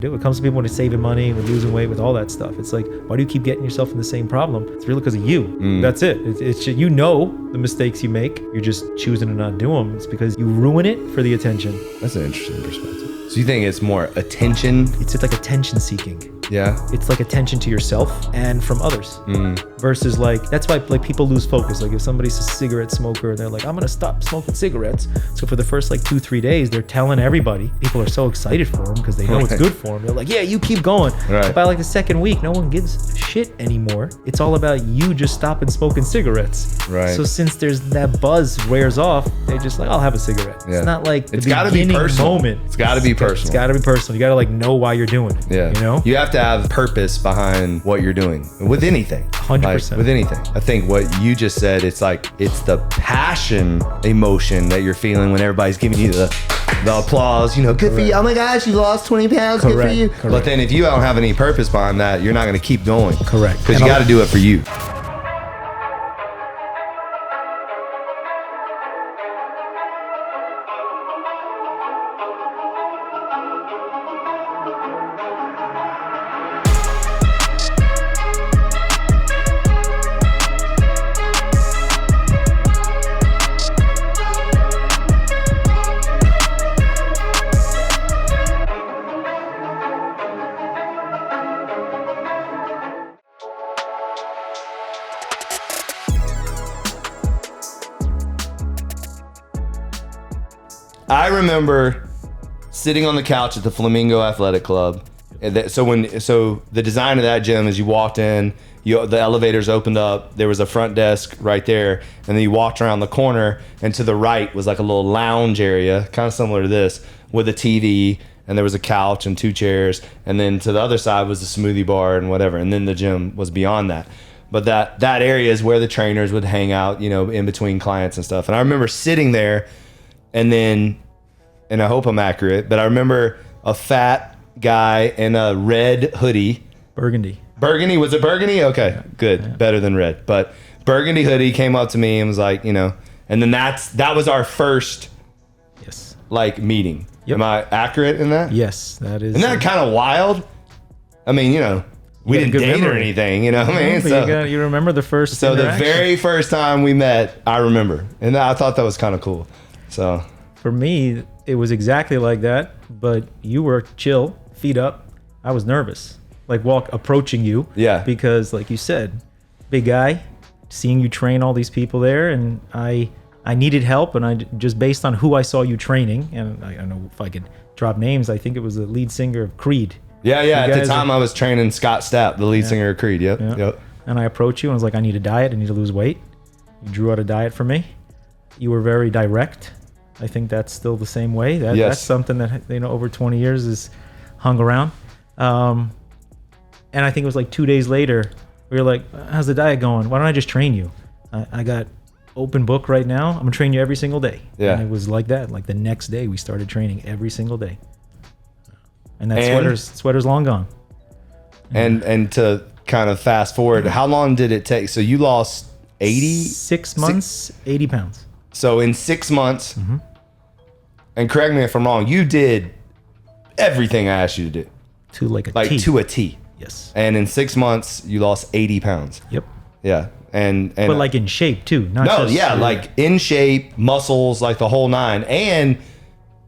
It comes to people when it's saving money, with losing weight, with all that stuff. It's like, why do you keep getting yourself in the same problem? It's really because of you. That's it. It's you know the mistakes you make. You're just choosing to not do them. It's because you ruin it for the attention. That's an interesting perspective. So you think it's more attention? It's like attention seeking. Yeah. It's like attention to yourself and from others. Versus like, that's why like people lose focus. Like if somebody's a cigarette smoker, they're like, I'm gonna stop smoking cigarettes. So for the first like 2-3 days, they're telling everybody. People are so excited for them because they know it's good for them. They're like, yeah, you keep going. But by like the second week, no one gives a shit anymore. It's all about you just stopping smoking cigarettes. Right. So since there's that buzz wears off, they just like, I'll have a cigarette. Yeah. It's not like the beginning moment. It's gotta be personal. It's gotta be personal. You gotta like know why you're doing it. Yeah. You know? You have to have purpose behind what you're doing with anything. 100%. Like, with anything. I think what you just said, it's like, it's the passion emotion that you're feeling when everybody's giving you the applause, you know, good for you. Oh my gosh, you lost 20 pounds. Good for you. But then if you don't have any purpose behind that, you're not going to keep going. Correct. Because you got to do it for you. I remember sitting on the couch at the Flamingo Athletic Club. So the design of that gym is you walked in, the elevators opened up, there was a front desk right there, and then you walked around the corner, and to the right was like a little lounge area, kind of similar to this, with a TV, and there was a couch and 2 chairs, and then to the other side was the smoothie bar and whatever, and then the gym was beyond that. But that area is where the trainers would hang out, you know, in between clients and stuff. And I remember sitting there, and I hope I'm accurate, but I remember a fat guy in a red hoodie. Burgundy. Was it burgundy? Okay, yeah. Good. Yeah. Better than red. But burgundy hoodie came up to me and was like, you know, and then that was our first like meeting. Yep. Am I accurate in that? Yes, that is. Isn't that kind of wild? I mean, you know, we didn't date or anything, you know what I mean? So you remember the first So the very first time we met, I remember. And I thought that was kind of cool. So for me, it was exactly like that, but you were chill, feet up. I was nervous, like approaching you. Yeah. Because like you said, big guy, seeing you train all these people there, and I needed help, and I just based on who I saw you training, and I don't know if I could drop names. I think it was the lead singer of Creed. Yeah. At the time, I was training Scott Stapp, the lead singer of Creed. Yep. And I approached you and was like, I need a diet. I need to lose weight. You drew out a diet for me. You were very direct. I think that's still the same way. That's something that, you know, over 20 years is hung around. And I think it was like 2 days later, we were like, how's the diet going? Why don't I just train you? I got open book right now. I'm gonna train you every single day. Yeah. And it was like that. Like the next day we started training every single day. And that sweater's long gone. And to kind of fast forward, how long did it take? So you lost 80? 6 months, 80 pounds. So in 6 months, and correct me if I'm wrong, you did everything I asked you to do. To a T. Yes. And in 6 months, you lost 80 pounds. Yep. Yeah. And but like in shape too. Like in shape, muscles, like the whole nine. And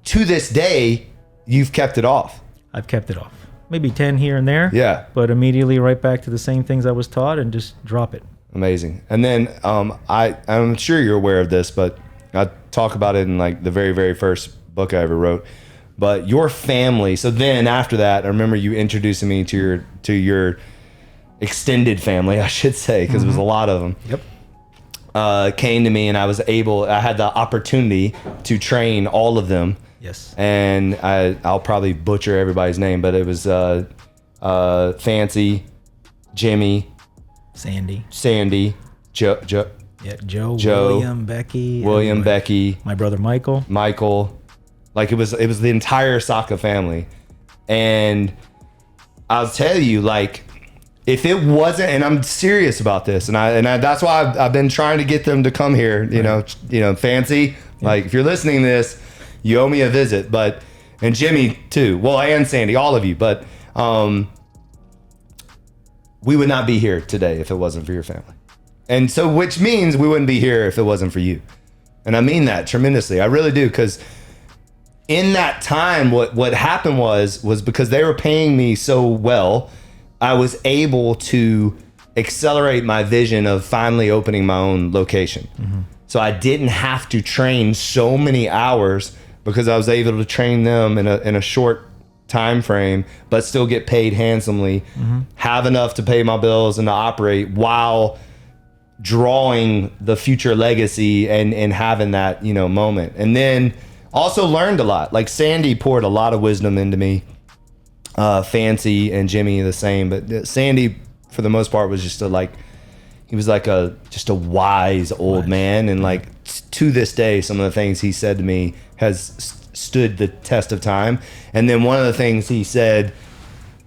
to this day, you've kept it off. I've kept it off. Maybe 10 here and there. Yeah. But immediately right back to the same things I was taught and just drop it. Amazing. And then I'm sure you're aware of this, but I talk about it in like the very, very first book I ever wrote. But your family. So then after that, I remember you introducing me to your extended family, I should say, because it was a lot of them. Yep. Came to me, and I had the opportunity to train all of them. Yes. And I'll probably butcher everybody's name, but it was Fancy, Jimmy, Sandy, Joe, William, Becky, my brother Michael. Like it was the entire Saka family. And I'll tell you, like, if it wasn't, and I'm serious about this, and I that's why I've been trying to get them to come here, you know, Fancy, like if you're listening to this, you owe me a visit. But and Jimmy too. Well, and Sandy, all of you. But we would not be here today if it wasn't for your family. And so, which means we wouldn't be here if it wasn't for you. And I mean that tremendously. I really do. Because in that time, what happened was because they were paying me so well, I was able to accelerate my vision of finally opening my own location. So I didn't have to train so many hours because I was able to train them in a short time frame, but still get paid handsomely, have enough to pay my bills and to operate while drawing the future legacy and having that, moment. And then also learned a lot. Like Sandy poured a lot of wisdom into me. Fancy and Jimmy the same, but Sandy for the most part was just he was like just a wise old man. And like to this day, some of the things he said to me has stood the test of time. And then one of the things he said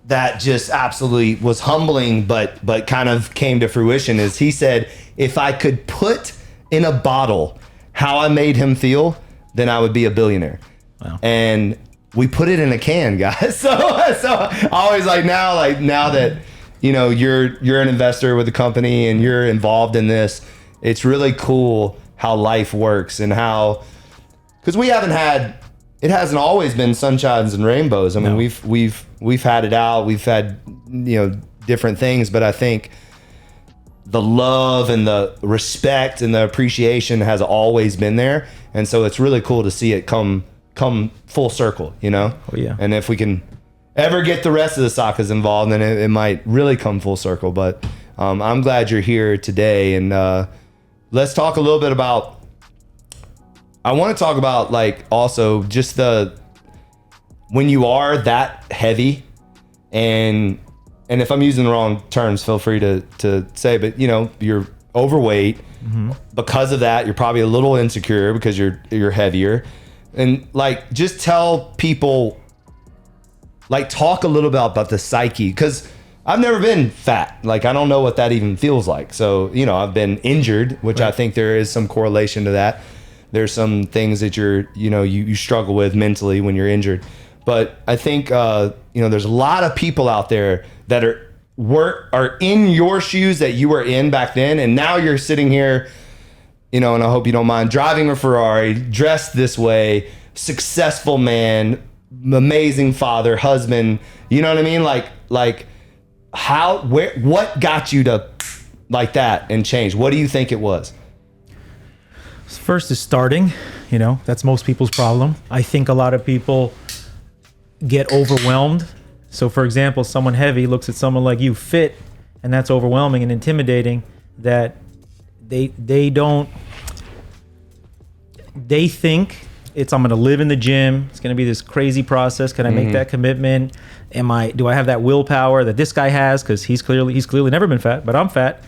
that just absolutely was humbling, but kind of came to fruition is he said, if I could put in a bottle how I made him feel, then I would be a billionaire. Wow. And we put it in a can, guys. So I always now that, you're an investor with the company and you're involved in this, it's really cool how life works and how, because it hasn't always been sunshines and rainbows. I mean, we've had it out. We've had, different things, but I think the love and the respect and the appreciation has always been there. And so it's really cool to see it come full circle, Oh yeah. And if we can ever get the rest of the Sakas involved, then it might really come full circle. But I'm glad you're here today. And let's talk a little bit about, I want to talk about also just when you are that heavy and if I'm using the wrong terms, feel free to say, but you're overweight. Because of that, you're probably a little insecure because you're heavier. And just tell people, talk a little bit about the psyche, because I've never been fat. I don't know what that even feels like. So, I've been injured, which I think there is some correlation to that. There's some things that you struggle with mentally when you're injured. But I think, there's a lot of people out there that are in your shoes that you were in back then. And now you're sitting here, and I hope you don't mind, driving a Ferrari, dressed this way, successful man, amazing father, husband, you know what I mean? What got you to that and change? What do you think it was? First is starting, that's most people's problem. I think a lot of people get overwhelmed. So for example, someone heavy looks at someone like you fit, and that's overwhelming and intimidating, that they think I'm going to live in the gym. It's going to be this crazy process. Can I make that commitment? Do I have that willpower that this guy has? Because he's clearly never been fat, but I'm fat.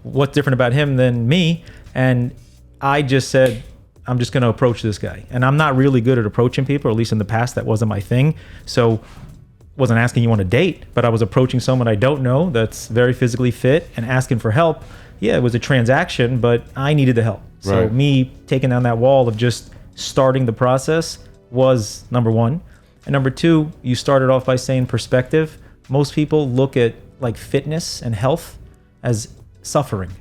What's different about him than me? And I just said, I'm just going to approach this guy. And I'm not really good at approaching people, or at least in the past, that wasn't my thing. So wasn't asking you on a date, but I was approaching someone I don't know that's very physically fit and asking for help. Yeah, it was a transaction, but I needed the help. So me taking down that wall of just starting the process was number one. And number two, you started off by saying perspective. Most people look at fitness and health as suffering.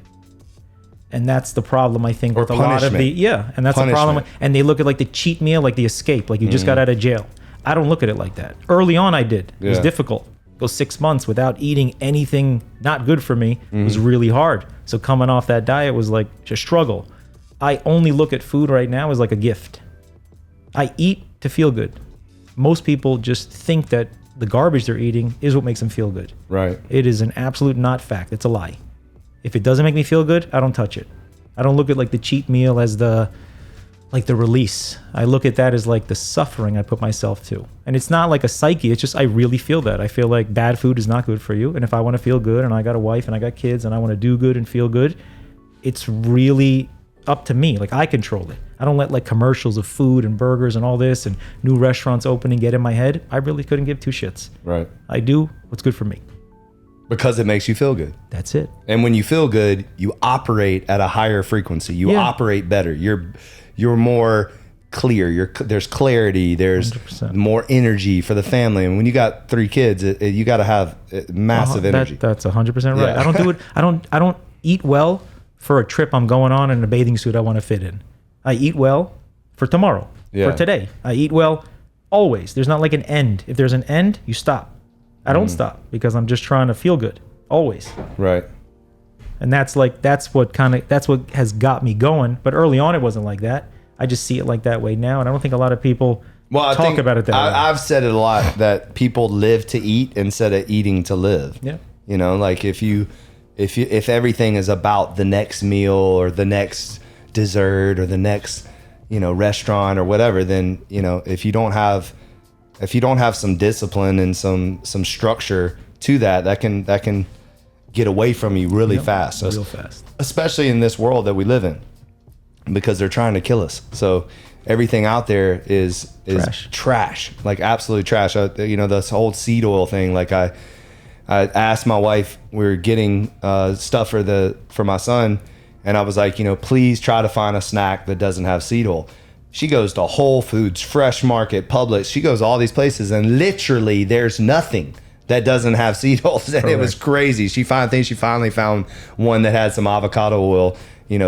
And that's the problem, I think, with a lot of and that's the problem. And they look at the cheat meal, the escape, you just got out of jail. I don't look at it like that. Early on, I did. It was difficult. Go 6 months without eating anything not good for me was really hard. So coming off that diet was just struggle. I only look at food right now as a gift. I eat to feel good. Most people just think that the garbage they're eating is what makes them feel good. Right. It is an absolute not fact. It's a lie. If it doesn't make me feel good, I don't touch it. I don't look at the cheat meal as the release. I look at that as the suffering I put myself to. And it's not a psyche. It's just I really feel that. I feel bad food is not good for you. And if I want to feel good, and I got a wife and I got kids and I want to do good and feel good, it's really up to me. I control it. I don't let commercials of food and burgers and all this and new restaurants opening get in my head. I really couldn't give two shits. Right. I do what's good for me. Because it makes you feel good. That's it. And when you feel good, you operate at a higher frequency. You operate better. You're more clear. There's clarity. There's 100%. more energy for the family. And when you got 3 kids, you got to have massive energy. That's 100% right. Yeah. I don't do it. I don't eat well for a trip I'm going on in a bathing suit I want to fit in. I eat well for tomorrow, for today. I eat well always. There's not like an end. If there's an end, you stop. I don't stop because I'm just trying to feel good always. Right. And that's what has got me going. But early on, it wasn't like that. I just see it like that way now. And I don't think a lot of people talk about it that way. I've said it a lot that people live to eat instead of eating to live. Yeah. You know, like if everything is about the next meal or the next dessert or the next, restaurant or whatever, then, if you don't have some discipline and some structure to that can get away from you really fast. Real fast. Especially in this world that we live in, because they're trying to kill us. So everything out there is trash, like absolute trash. This whole seed oil thing. Like I asked my wife, we were getting stuff for my son, and I was like, please try to find a snack that doesn't have seed oil. She goes to Whole Foods, Fresh Market, Publix. She goes all these places, and literally there's nothing that doesn't have seed oils. And it was crazy. She finally found one that had some avocado oil,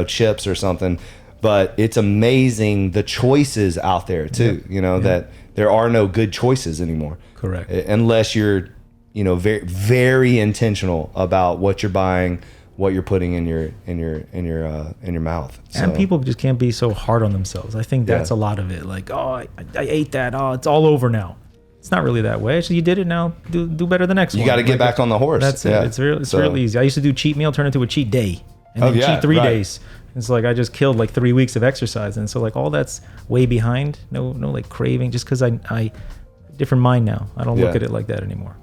chips or something. But it's amazing the choices out there too, that there are no good choices anymore. Correct. Unless you're, very, very intentional about what you're buying, what you're putting in your mouth. And people just can't be so hard on themselves. I think that's a lot of it. Like, I ate that. Oh, it's all over now. It's not really that way. So you did it now. Do better the next one. You got to get back on the horse. That's it. Yeah. It's really easy. I used to do cheat meal, turn it into a cheat day, and then cheat 3 days. It's like I just killed like 3 weeks of exercise, and so like all that's way behind. No like craving, just because I different mind now. I don't look at it like that anymore.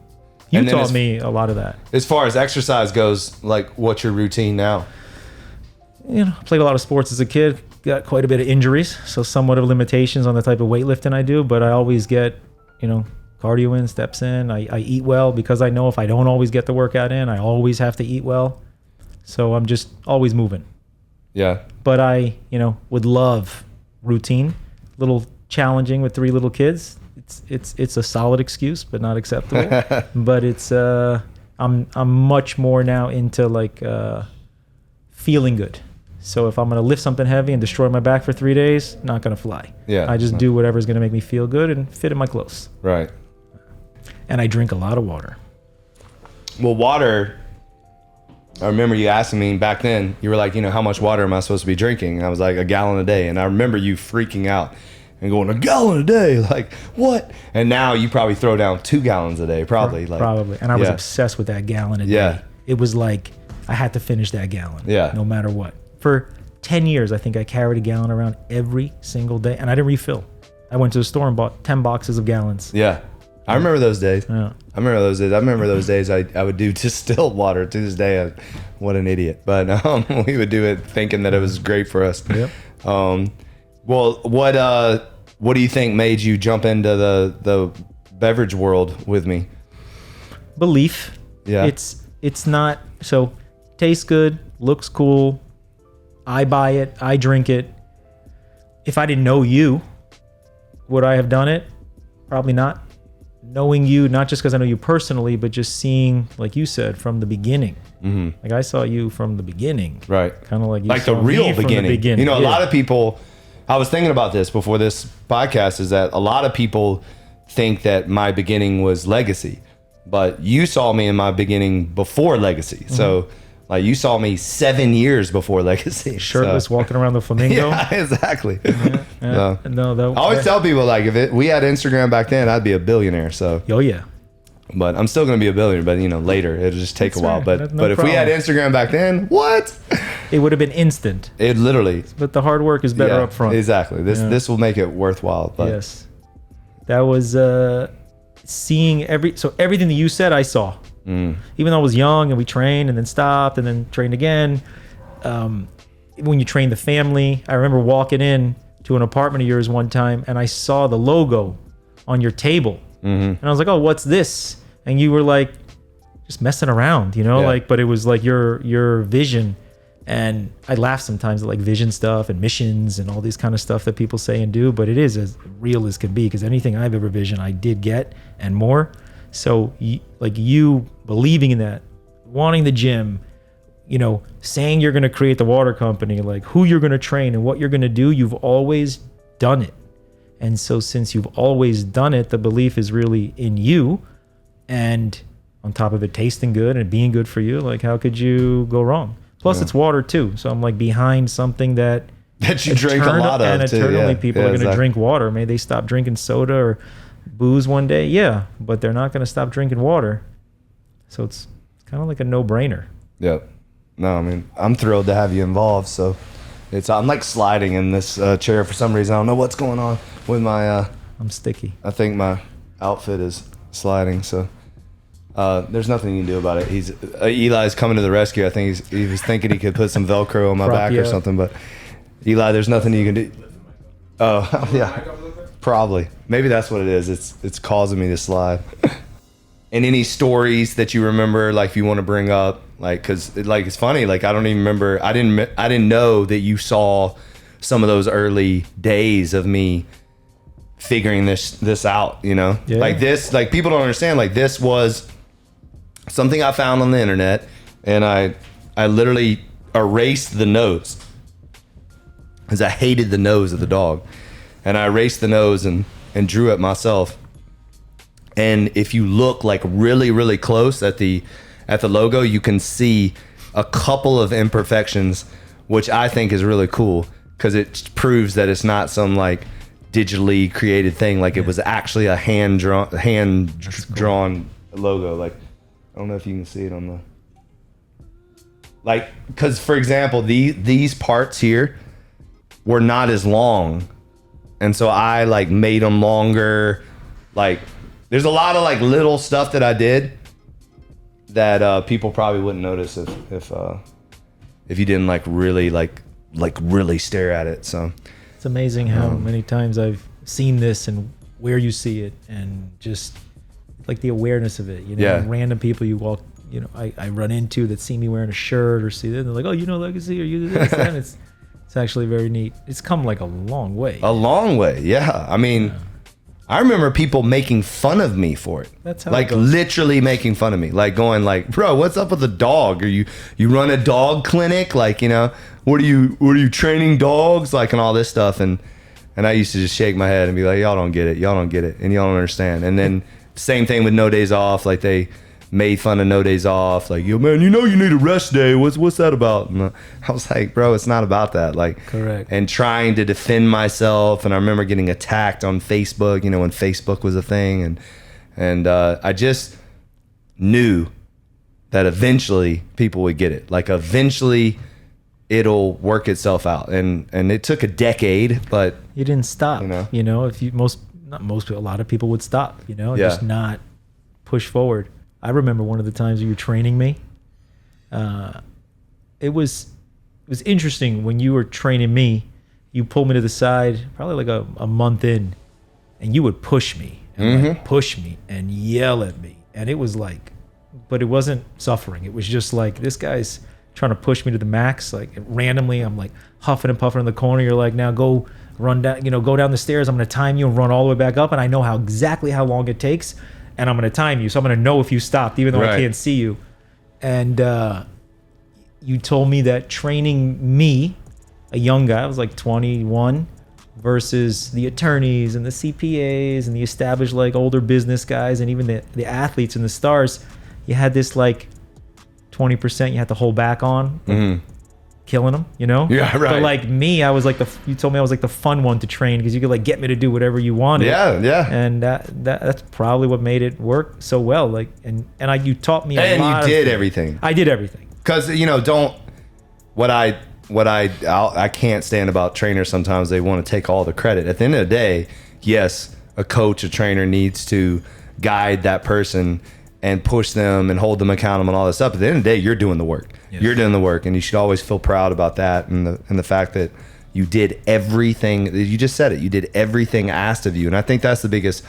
You taught me a lot of that. As far as exercise goes, like what's your routine now? I played a lot of sports as a kid. Got quite a bit of injuries, so somewhat of limitations on the type of weightlifting I do. But I always get cardio in, steps in. I eat well because I know if I don't always get the workout in, I always have to eat well. So I'm just always moving. Yeah. But I, would love routine. Little challenging with 3 little kids. It's a solid excuse, but not acceptable. But it's I'm much more now into like feeling good. So if I'm gonna lift something heavy and destroy my back for 3 days, not gonna fly. Yeah. I just do whatever's gonna make me feel good and fit in my clothes. Right. And I drink a lot of water. Well, water, I remember you asking me back then, you were like, how much water am I supposed to be drinking? And I was like, a gallon a day. And I remember you freaking out and going, a gallon a day? Like, what? And now you probably throw down 2 gallons a day, probably. Probably. And I was obsessed with that gallon a day. Yeah. It was like, I had to finish that gallon. Yeah. No matter what. For 10 years, I think I carried a gallon around every single day, and I didn't refill. I went to the store and bought 10 boxes of gallons. Yeah. I remember those days. Yeah. I remember those days I would do distilled water to this day. What an idiot. But we would do it thinking that it was great for us. Yep. Well, what do you think made you jump into the beverage world with me? Belief. Yeah. It's not, so tastes good, looks cool. I buy it, I drink it. If I didn't know you, would I have done it? Probably not. Knowing you, not just because I know you personally, but just seeing, like you said, from the beginning. Mm-hmm. Like I saw you from the beginning. Right. Kind of like you like saw the real me beginning. From the beginning. A lot of people, I was thinking about this before this podcast, is that a lot of people think that my beginning was legacy, but you saw me in my beginning before legacy. Mm-hmm. So like you saw me 7 years before legacy. Shirtless, walking around the Flamingo. Yeah, exactly. Yeah. No, I always tell people, like, we had Instagram back then, I'd be a billionaire. So. Oh yeah. But I'm still going to be a billionaire, but later it'll just take a while. But if we had Instagram back then, what? It would have been instant. It literally. But the hard work is better up front. Exactly. This will make it worthwhile. But. Yes. That was seeing everything that you said I saw. Even though I was young and we trained and then stopped and then trained again. When you train the family, I remember walking in to an apartment of yours one time and I saw the logo on your table. And I was like, oh, what's this? And you were like, just messing around, but it was like your vision And I laugh sometimes at like vision stuff and missions and all these kind of stuff that people say and do, but it is as real as can be, because anything I've ever visioned, I did get and more. So like you believing in that, wanting the gym, you know, saying you're going to create the water company, like who you're going to train and what you're going to do, you've always done it. And so since you've always done it, the belief is really in you. And on top of it tasting good and being good for you, like how could you go wrong? Plus it's water too. So I'm like behind something that you drink a lot of, and eternally people are going to drink water. May they stop drinking soda or booze one day? Yeah, but they're not going to stop drinking water. So it's kind of like a no-brainer. Yep. No, I mean, I'm thrilled to have you involved. So I'm like sliding in this chair for some reason. I don't know what's going on with my... I'm sticky. I think my outfit is sliding, so... there's nothing you can do about it. Eli's coming to the rescue. I think he was thinking he could put some Velcro on my back or something, but Eli, there's nothing you can do. Oh, yeah, probably. Maybe that's what it is. It's causing me to slide. And any stories that you remember, like if you want to bring up, like, cause like it's funny, like I don't even remember. I didn't know that you saw some of those early days of me figuring this out. You know, like this, like people don't understand. Like this was something I found on the internet, and I literally erased the nose because I hated the nose of the dog, and I erased the nose and drew it myself. And if you look like really, really close at the logo, you can see a couple of imperfections, which I think is really cool because it proves that it's not some like digitally created thing. Like it was actually a hand drawn logo. Like I don't know if you can see it on the, like, because for example, these parts here were not as long, and so I like made them longer. Like there's a lot of like little stuff that I did that people probably wouldn't notice if you didn't like really really stare at it. So it's amazing how many times I've seen this and where you see it, and just like the awareness of it, you know, and random people you walk, you know, I run into that see me wearing a shirt or see that, and they're like, oh, you know Legacy, or you do this, and it's actually very neat. It's come like a long way. A long way, yeah. I mean, I remember people making fun of me for it. That's how like literally making fun of me, like going like, bro, what's up with the dog? Or you run a dog clinic? Like, you know, what are you training dogs? Like, and all this stuff. And I used to just shake my head and be like, y'all don't get it, and y'all don't understand. And then same thing with No Days Off. Like they made fun of No Days Off. Like, yo, man, you know you need a rest day. What's that about? And I was like, bro, it's not about that. Like, correct. And trying to defend myself. And I remember getting attacked on Facebook, you know, when Facebook was a thing. And I just knew that eventually people would get it. Like eventually it'll work itself out. And it took a decade, but you didn't stop. You know, if you not most people, a lot of people would stop, you know, just not push forward. I remember one of the times you were training me. It was interesting when you were training me. You pulled me to the side, probably like a month in, and you would push me and like push me and yell at me, and it was like, but it wasn't suffering. It was just like, this guy's trying to push me to the max. Like randomly, I'm like huffing and puffing in the corner. You're like, now go run down, you know, go down the stairs. I'm going to time you and run all the way back up, and I know exactly how long it takes. And I'm going to time you, so I'm going to know if you stopped, even though I can't see you. And you told me that training me, a young guy, I was like 21, versus the attorneys and the CPAs and the established like older business guys and even the athletes and the stars, you had this like 20% you had to hold back on. Killing them, you know? Yeah, right. But like me, I was like you told me I was like the fun one to train because you could like get me to do whatever you wanted. Yeah. And that's probably what made it work so well. Like, and you taught me a lot. And you did everything. I did everything. Because, you know, what I can't stand about trainers, sometimes they want to take all the credit. At the end of the day, yes, a coach, a trainer needs to guide that person and push them and hold them accountable and all this stuff. At the end of the day, you're doing the work. Yes. You're doing the work, and you should always feel proud about that and the fact that you did everything. You just said it. You did everything asked of you, and I think that's the biggest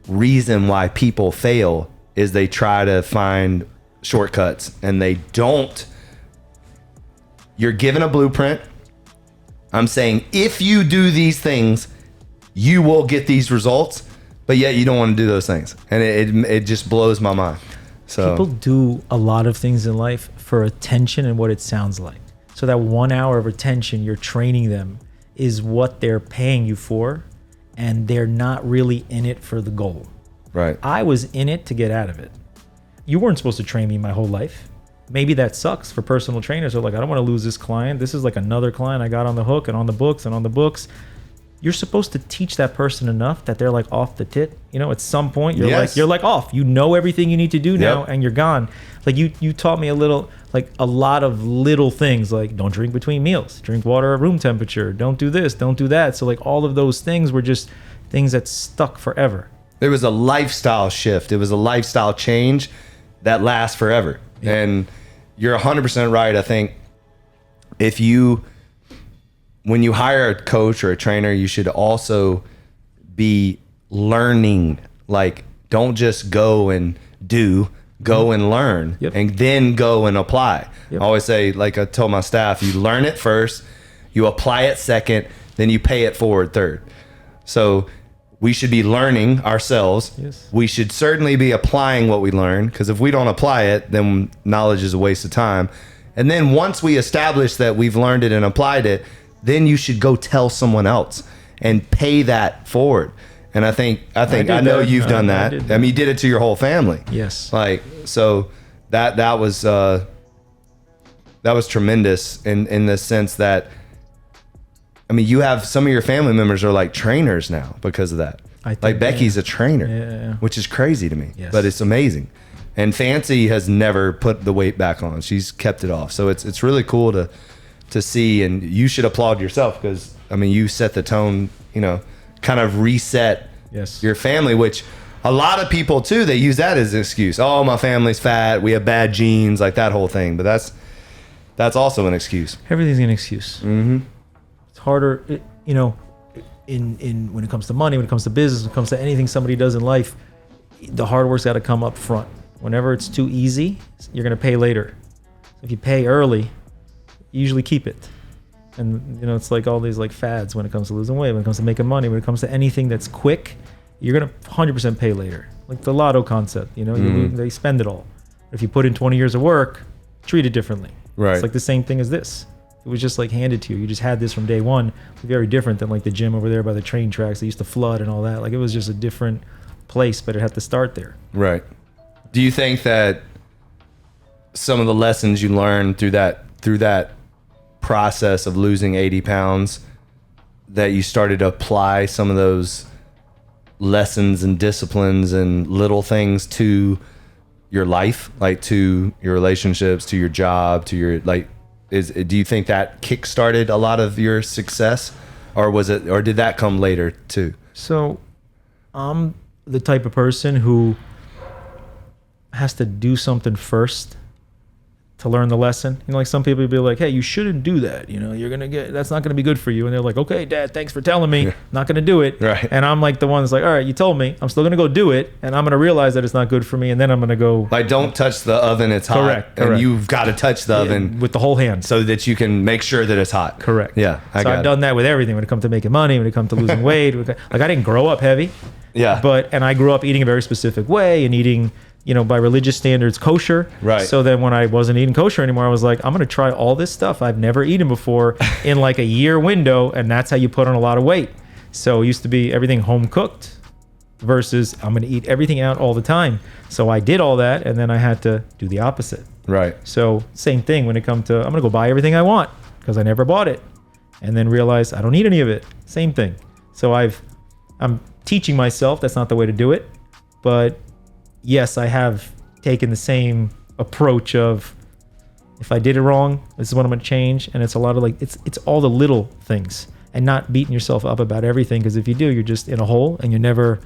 reason why people fail is they try to find shortcuts and they don't you're given a blueprint. I'm saying if you do these things, you will get these results, but yet you don't want to do those things. And it just blows my mind. So people do a lot of things in life for attention and what it sounds like. So that 1 hour of attention you're training them is what they're paying you for, and they're not really in it for the goal. Right. I was in it to get out of it. You weren't supposed to train me my whole life. Maybe that sucks for personal trainers. They're like, I don't want to lose this client. This is like another client I got on the hook and on the books and on the books. You're supposed to teach that person enough that they're like off the tit. You know, at some point you're like off. You know everything you need to do now, and you're gone. Like you taught me a lot of little things, like don't drink between meals, drink water at room temperature, don't do this, don't do that. So like all of those things were just things that stuck forever. It was a lifestyle shift. It was a lifestyle change that lasts forever. Yeah. And you're 100% right. I think when you hire a coach or a trainer, you should also be learning. Like, don't just go and go and learn, and then go and apply. I always say, like I told my staff, you learn it first, you apply it second, then you pay it forward third. So we should be learning ourselves. Yes. We should certainly be applying what we learn, because if we don't apply it, then knowledge is a waste of time. And then once we establish that we've learned it and applied it, then you should go tell someone else and pay that forward. And I know you've done that. I mean, you did it to your whole family. Yes. Like, so that was tremendous in the sense that, I mean, you have some of your family members are like trainers now because of that. Like Becky's a trainer, which is crazy to me, but it's amazing. And Fancy has never put the weight back on. She's kept it off. So it's really cool to see, and you should applaud yourself, because I mean, you set the tone, you know, kind of reset your family, which a lot of people too, they use that as an excuse. Oh, my family's fat, we have bad genes, like that whole thing. But that's also an excuse. Everything's an excuse. Mm-hmm. It's harder, you know, in when it comes to money, when it comes to business, when it comes to anything somebody does in life, the hard work's got to come up front. Whenever it's too easy, you're going to pay later. If you pay early, you usually keep it. And, you know, it's like all these like fads when it comes to losing weight, when it comes to making money, when it comes to anything that's quick, you're going to 100% pay later. Like the lotto concept, you know, they spend it all. If you put in 20 years of work, treat it differently. Right. It's like the same thing as this. It was just like handed to you. You just had this from day one. Very different than like the gym over there by the train tracks. They used to flood and all that. Like it was just a different place, but it had to start there. Right. Do you think that some of the lessons you learned through that process of losing 80 pounds, that you started to apply some of those lessons and disciplines and little things to your life, like to your relationships, to your job, to your do you think that kick-started a lot of your success, or did that come later too? So I'm the type of person who has to do something first to learn the lesson. You know, like some people would be like, hey, you shouldn't do that. You know, that's not going to be good for you. And they're like, okay, Dad, thanks for telling me. Not going to do it. Right. And I'm like the one that's like, all right, you told me. I'm still going to go do it. And I'm going to realize that it's not good for me. And then I'm going to go. Like, don't touch the oven. It's hot. Correct. And you've got to touch the oven. With the whole hand. So that you can make sure that it's hot. Correct. Yeah. I've done that with everything when it comes to making money, when it comes to losing weight. Like I didn't grow up heavy. Yeah. And I grew up eating a very specific way and eating, you know, by religious standards, kosher. Right. So then when I wasn't eating kosher anymore, I was like, I'm going to try all this stuff I've never eaten before in like a year window. And that's how you put on a lot of weight. So it used to be everything home cooked versus I'm going to eat everything out all the time. So I did all that. And then I had to do the opposite. Right. So same thing when it comes to, I'm going to go buy everything I want because I never bought it. And then realize I don't need any of it. Same thing. So I'm teaching myself that's not the way to do it. But yes, I have taken the same approach of if I did it wrong, this is what I'm going to change. And it's a lot of like, it's all the little things and not beating yourself up about everything. Because if you do, you're just in a hole and you're never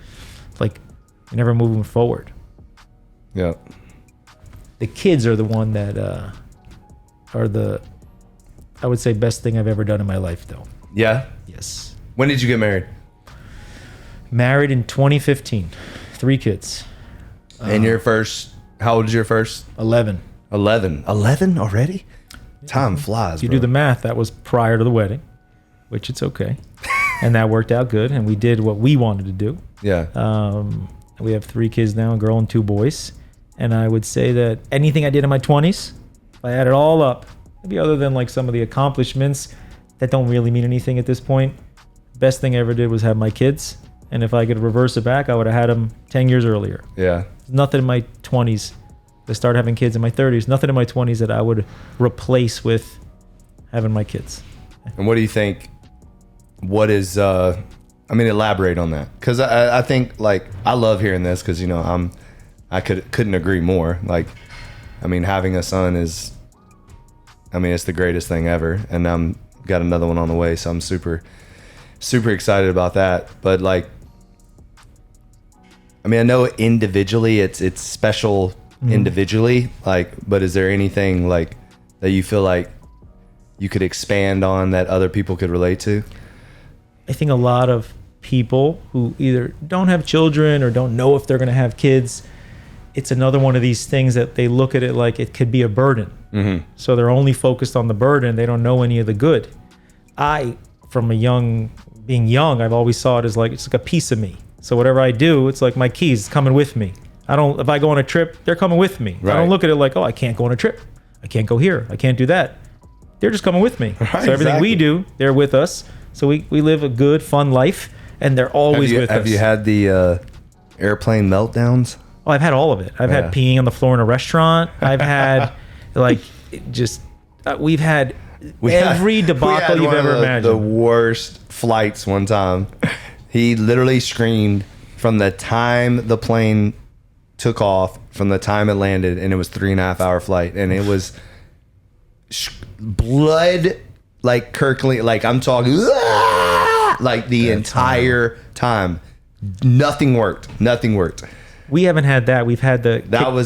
moving forward. Yeah. The kids are the one that are the, I would say, best thing I've ever done in my life though. Yeah? Yes. When did you get married? Married in 2015. 3 kids. And your first, how old is your first? 11. 11 already? Time flies. You do the math. That was prior to the wedding, which it's okay. And that worked out good. And we did what we wanted to do. Yeah. We have 3 kids now, a girl and 2 boys. And I would say that anything I did in my 20s, if I add it all up, maybe other than like some of the accomplishments that don't really mean anything at this point, best thing I ever did was have my kids. And if I could reverse it back, I would have had them 10 years earlier. Yeah. Nothing in my 20s. I started having kids in my 30s. Nothing in my 20s that I would replace with having my kids. And what do you think? What is? Elaborate on that, because I think, like, I love hearing this, because I couldn't agree more. Like, having a son is, it's the greatest thing ever, and I'm got another one on the way, so I'm super excited about that. But like, I know individually it's special individually, like, but is there anything like that you feel like you could expand on that other people could relate to? I think a lot of people who either don't have children or don't know if they're going to have kids, it's another one of these things that they look at it like it could be a burden. Mm-hmm. So they're only focused on the burden. They don't know any of the good. From being young, I've always saw it as like, it's like a piece of me. So whatever I do, it's like my keys coming with me. If I go on a trip, they're coming with me. Right. I don't look at it like, oh, I can't go on a trip. I can't go here. I can't do that. They're just coming with me. Right, so everything we do, they're with us. So we live a good, fun life, and they're always with us. Have you had the airplane meltdowns? Oh, I've had all of it. I've had peeing on the floor in a restaurant. I've had we've had every debacle you've ever imagined. The worst flights one time. He literally screamed from the time the plane took off, from the time it landed, and it was 3.5 hour flight, and it was blood like curdling, like I'm talking like the entire time. Nothing worked. We haven't had that. We've had the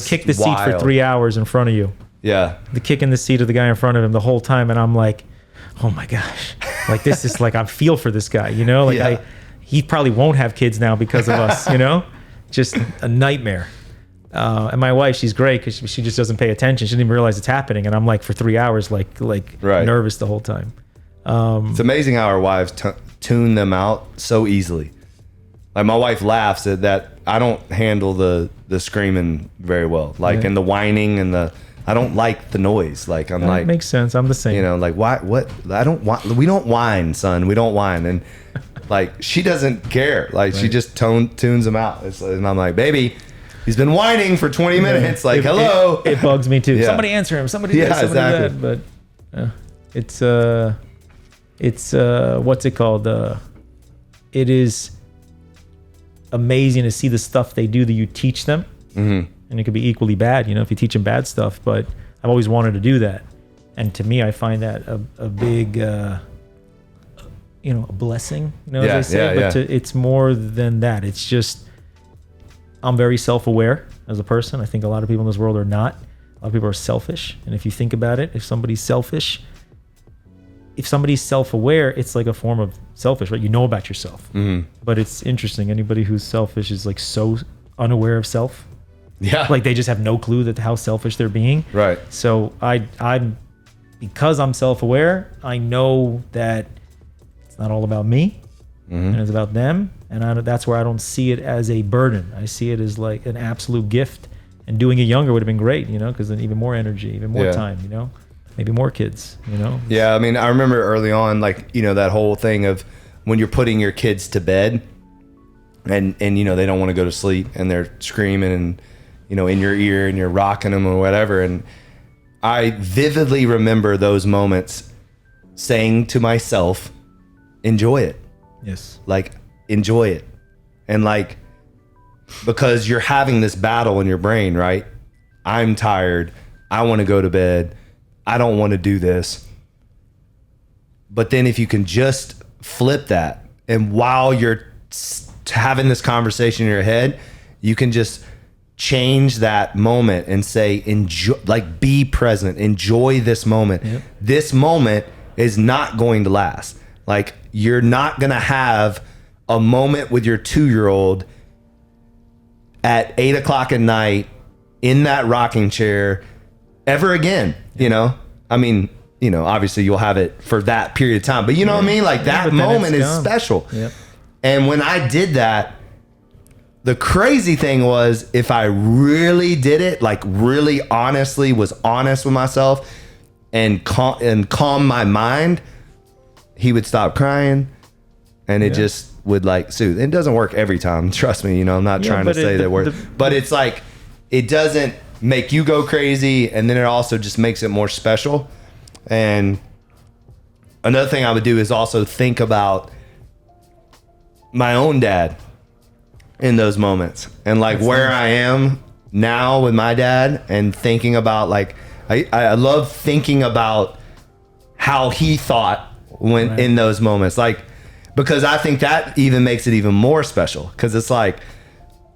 kick the seat for 3 hours in front of you. Yeah. The kick in the seat of the guy in front of him the whole time. And I'm like, oh my gosh. Like, this is like, I feel for this guy, Like, he probably won't have kids now because of us, Just a nightmare. And my wife, she's great because she just doesn't pay attention. She didn't even realize it's happening. And I'm like, for 3 hours, like nervous the whole time. It's amazing how our wives tune them out so easily. Like, my wife laughs at that. I don't handle the screaming very well, and the whining and I don't like the noise. Like, I'm like, makes sense. I'm the same. Like, why? What? We don't whine, son. We don't whine. And like, she doesn't care. Like, she just tunes them out. And I'm like, baby, he's been whining for 20 minutes. Like, hello. It bugs me too. Yeah. Somebody answer him. Somebody this, somebody exactly. That. But it's what's it called? It is amazing to see the stuff they do that you teach them. Mm-hmm. And it could be equally bad, if you teach them bad stuff. But I've always wanted to do that. And to me, I find that a big, a blessing, as I say. But it's more than that. It's just, I'm very self-aware as a person. I think a lot of people in this world are not. A lot of people are selfish. And if you think about it, if somebody's selfish, if somebody's self-aware, it's like a form of selfish, right? You know about yourself. Mm-hmm. But it's interesting. Anybody who's selfish is like so unaware of self. Yeah. Like, they just have no clue that how selfish they're being. Right. So I'm because I'm self-aware, I know that it's not all about me, and it's about them. And that's where I don't see it as a burden. I see it as like an absolute gift. And doing it younger would have been great, because then even more energy, even more time, maybe more kids, Yeah. I remember early on, like, that whole thing of when you're putting your kids to bed and they don't want to go to sleep and they're screaming and, in your ear and you're rocking them or whatever. And I vividly remember those moments saying to myself, enjoy it. Yes. Like, enjoy it. And like, because you're having this battle in your brain, right? I'm tired. I want to go to bed. I don't want to do this. But then if you can just flip that, and while you're having this conversation in your head, you can just change that moment and say, enjoy, like, be present, enjoy this moment. Yep. This moment is not going to last. Like, you're not going to have a moment with your 2-year-old at 8 o'clock at night in that rocking chair ever again. you know, obviously you'll have it for that period of time, but you know what I mean? Like that moment is special. Yep. And when I did that, the crazy thing was if I really did it, like really honestly was honest with myself and calm my mind, he would stop crying and it just would like soothe. It doesn't work every time. Trust me, you know, I'm not trying to say that word, but it's like, it doesn't make you go crazy. And then it also just makes it more special. And another thing I would do is also think about my own dad in those moments and like where I am now with my dad and thinking about like I love thinking about how he thought when in those moments, like because I think that even makes it even more special because it's like,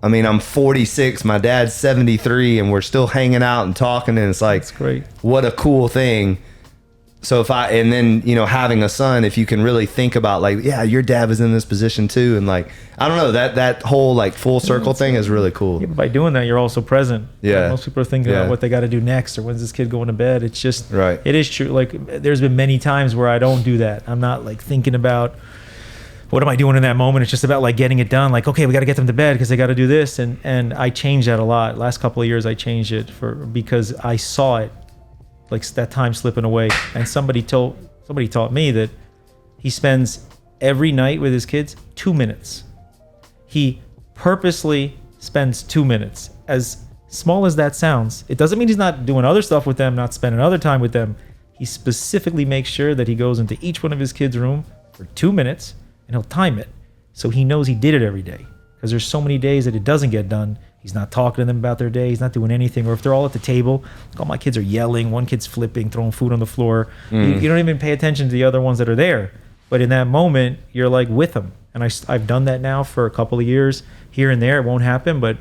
I mean, I'm 46, my dad's 73 and we're still hanging out and talking and it's like, that's great. What a cool thing. So and then, you know, having a son, if you can really think about like, yeah, your dad was in this position too. And like, I don't know, that whole like full circle thing is really cool. Yeah, by doing that, you're also present. Yeah. Most people are thinking about what they got to do next or when's this kid going to bed. It's just, it is true. Like there's been many times where I don't do that. I'm not like thinking about what am I doing in that moment. It's just about like getting it done. Like, okay, we got to get them to bed because they got to do this. And I changed that a lot. Last couple of years, I changed it because I saw it. Like that time slipping away, and somebody taught me that he spends every night with his kids 2 minutes. He purposely spends 2 minutes. As small as that sounds, it doesn't mean he's not doing other stuff with them, not spending other time with them. He specifically makes sure that he goes into each one of his kids' room for 2 minutes, and he'll time it so he knows he did it every day. Because there's so many days that it doesn't get done. He's not talking to them about their day. He's not doing anything. Or if they're all at the table, like all my kids are yelling. One kid's flipping, throwing food on the floor. You don't even pay attention to the other ones that are there. But in that moment, you're like with them. And I've done that now for a couple of years. Here and there, it won't happen. But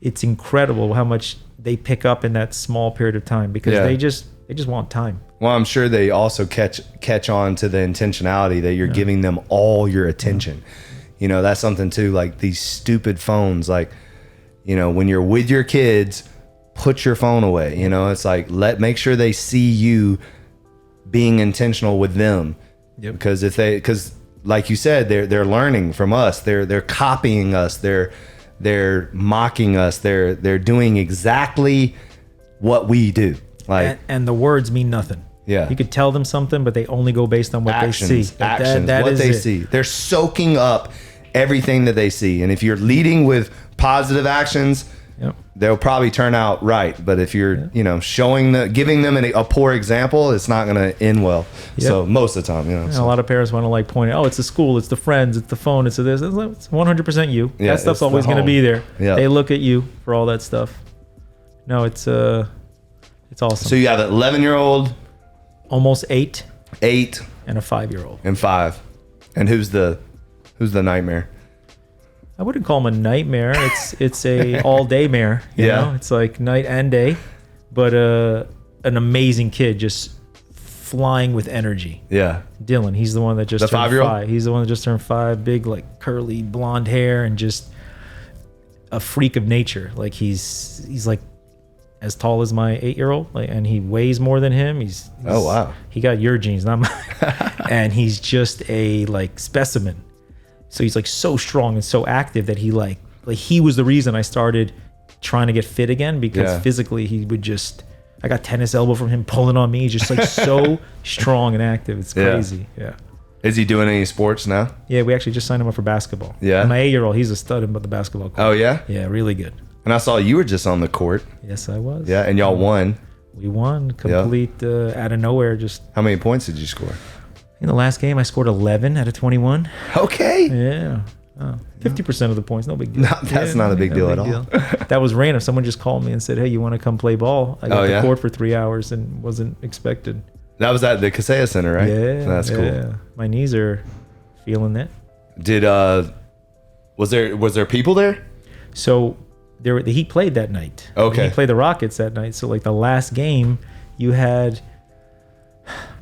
it's incredible how much they pick up in that small period of time because they just want time. Well, I'm sure they also catch on to the intentionality that you're giving them all your attention. You know, that's something too, like these stupid phones, like, you know, when you're with your kids, put your phone away. You know, it's like, make sure they see you being intentional with them. Yep. Because like you said, they're learning from us. They're copying us. They're mocking us. They're doing exactly what we do. Like, and the words mean nothing. Yeah. You could tell them something, but they only go based on what they see. Actions, that what is they it. see. They're soaking up everything that they see. And if you're leading with positive actions, they'll probably turn out right. But if you're, you know, giving them a poor example, it's not going to end well. Yep. So most of the time, you know. A lot of parents want to like point out, oh, it's the school, it's the friends, it's the phone, it's this. It's 100% you. Yeah, that stuff's always going to be there. Yeah. They look at you for all that stuff. No, it's awesome. So you have an 11-year-old, almost 8, and a 5-year-old, and 5. And who's the nightmare? I wouldn't call him a nightmare. It's a all day mare. You know? It's like night and day, but an amazing kid, just flying with energy. Yeah. Dylan, he's the one that just turned 5-year-old? 5. He's the one that just turned 5. Big, like curly blonde hair and just a freak of nature. Like he's like as tall as my 8-year-old, like, and he weighs more than him. He's oh wow. He got your genes, not mine. And he's just a like specimen. So he's like so strong and so active that he like he was the reason I started trying to get fit again because physically he would just, I got tennis elbow from him pulling on me. He's just like so strong and active. It's crazy. Yeah. Is he doing any sports now? Yeah, we actually just signed him up for basketball. Yeah. And my 8-year-old, he's a stud about the basketball court. Oh yeah? Yeah, really good. And I saw you were just on the court. Yes, I was. Yeah, and y'all won. We won complete out of nowhere. Just how many points did you score? In the last game, I scored 11 out of 21. Okay. Yeah. 50% of the points, no big deal. No, that's not a big deal at all. That was random. Someone just called me and said, hey, you want to come play ball? I got the court for 3 hours and wasn't expected. That was at the Kaseya Center, right? Yeah. So that's cool. My knees are feeling it. Did was there people there? So the Heat played that night. Okay. He played the Rockets that night. So like the last game, you had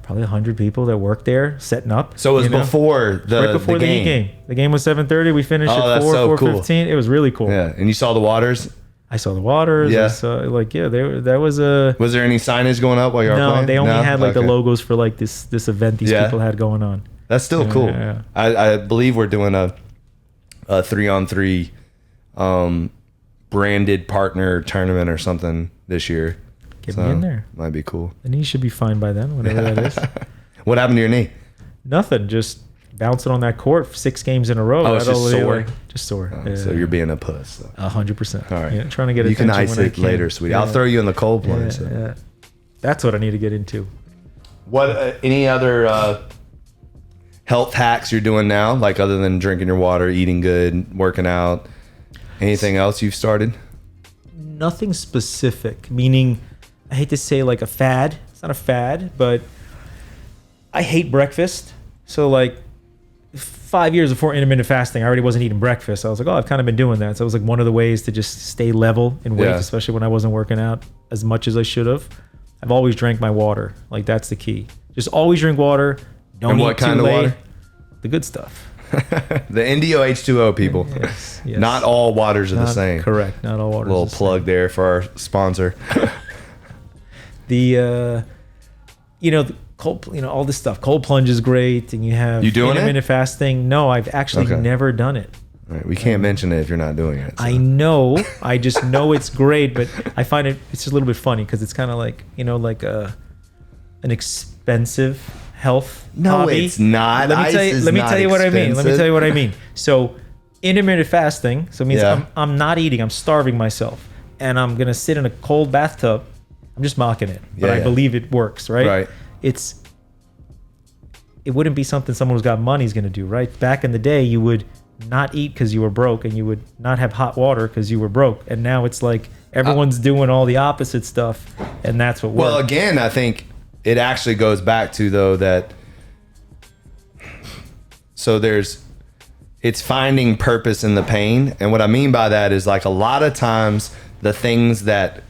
probably 100 people that worked there setting up. So it was before the Heat game. The game was 7:30. We finished at 4:15. Cool. It was really cool. Yeah, and you saw the waters. I saw the waters. Yeah. I saw that was a. Was there any signage going up while you were playing? No, they only had like the logos for like this event these people had going on. That's still cool. Yeah. I believe we're doing a 3-on-3 branded partner tournament or something this year. Get me in there. Might be cool. The knee should be fine by then, whatever that is. What happened to your knee? Nothing. Just bouncing on that court 6 games in a row. Oh, it's just sore? Just sore. Oh, so you're being a puss. So. 100%. All right. Yeah, trying to get you can attention ice when I it can. later, sweetie. Yeah. I'll throw you in the cold plunge. Yeah. That's what I need to get into. What any other health hacks you're doing now, like other than drinking your water, eating good, working out? Anything else you've started? Nothing specific, meaning I hate to say like a fad. It's not a fad, but I hate breakfast. So like 5 years before intermittent fasting, I already wasn't eating breakfast. I was like, oh, I've kind of been doing that. So it was like one of the ways to just stay level in weight, especially when I wasn't working out as much as I should have. I've always drank my water. Like that's the key. Just always drink water. Don't eat too late. The good stuff. The NDO H2O people. Yes. Not all waters are the same. Correct. Not all waters. A little plug there for our sponsor. The cold, all this stuff. Cold plunge is great, and you have intermittent fasting. No, I've actually never done it. All right, we can't mention it if you're not doing it. So. I know. I just know it's great, but I find it's just a little bit funny because it's kind of like an expensive health hobby. It's not. Let me tell you what I mean. Let me tell you what I mean. So intermittent fasting, so it means I'm not eating, I'm starving myself, and I'm gonna sit in a cold bathtub. I'm just mocking it, but I believe it works, right? Right. It wouldn't be something someone who's got money is gonna do, right? Back in the day, you would not eat because you were broke, and you would not have hot water because you were broke, and now it's like everyone's doing all the opposite stuff, and that's what works. Well, again, I think it actually goes back to though that it's finding purpose in the pain, and what I mean by that is like a lot of times the things that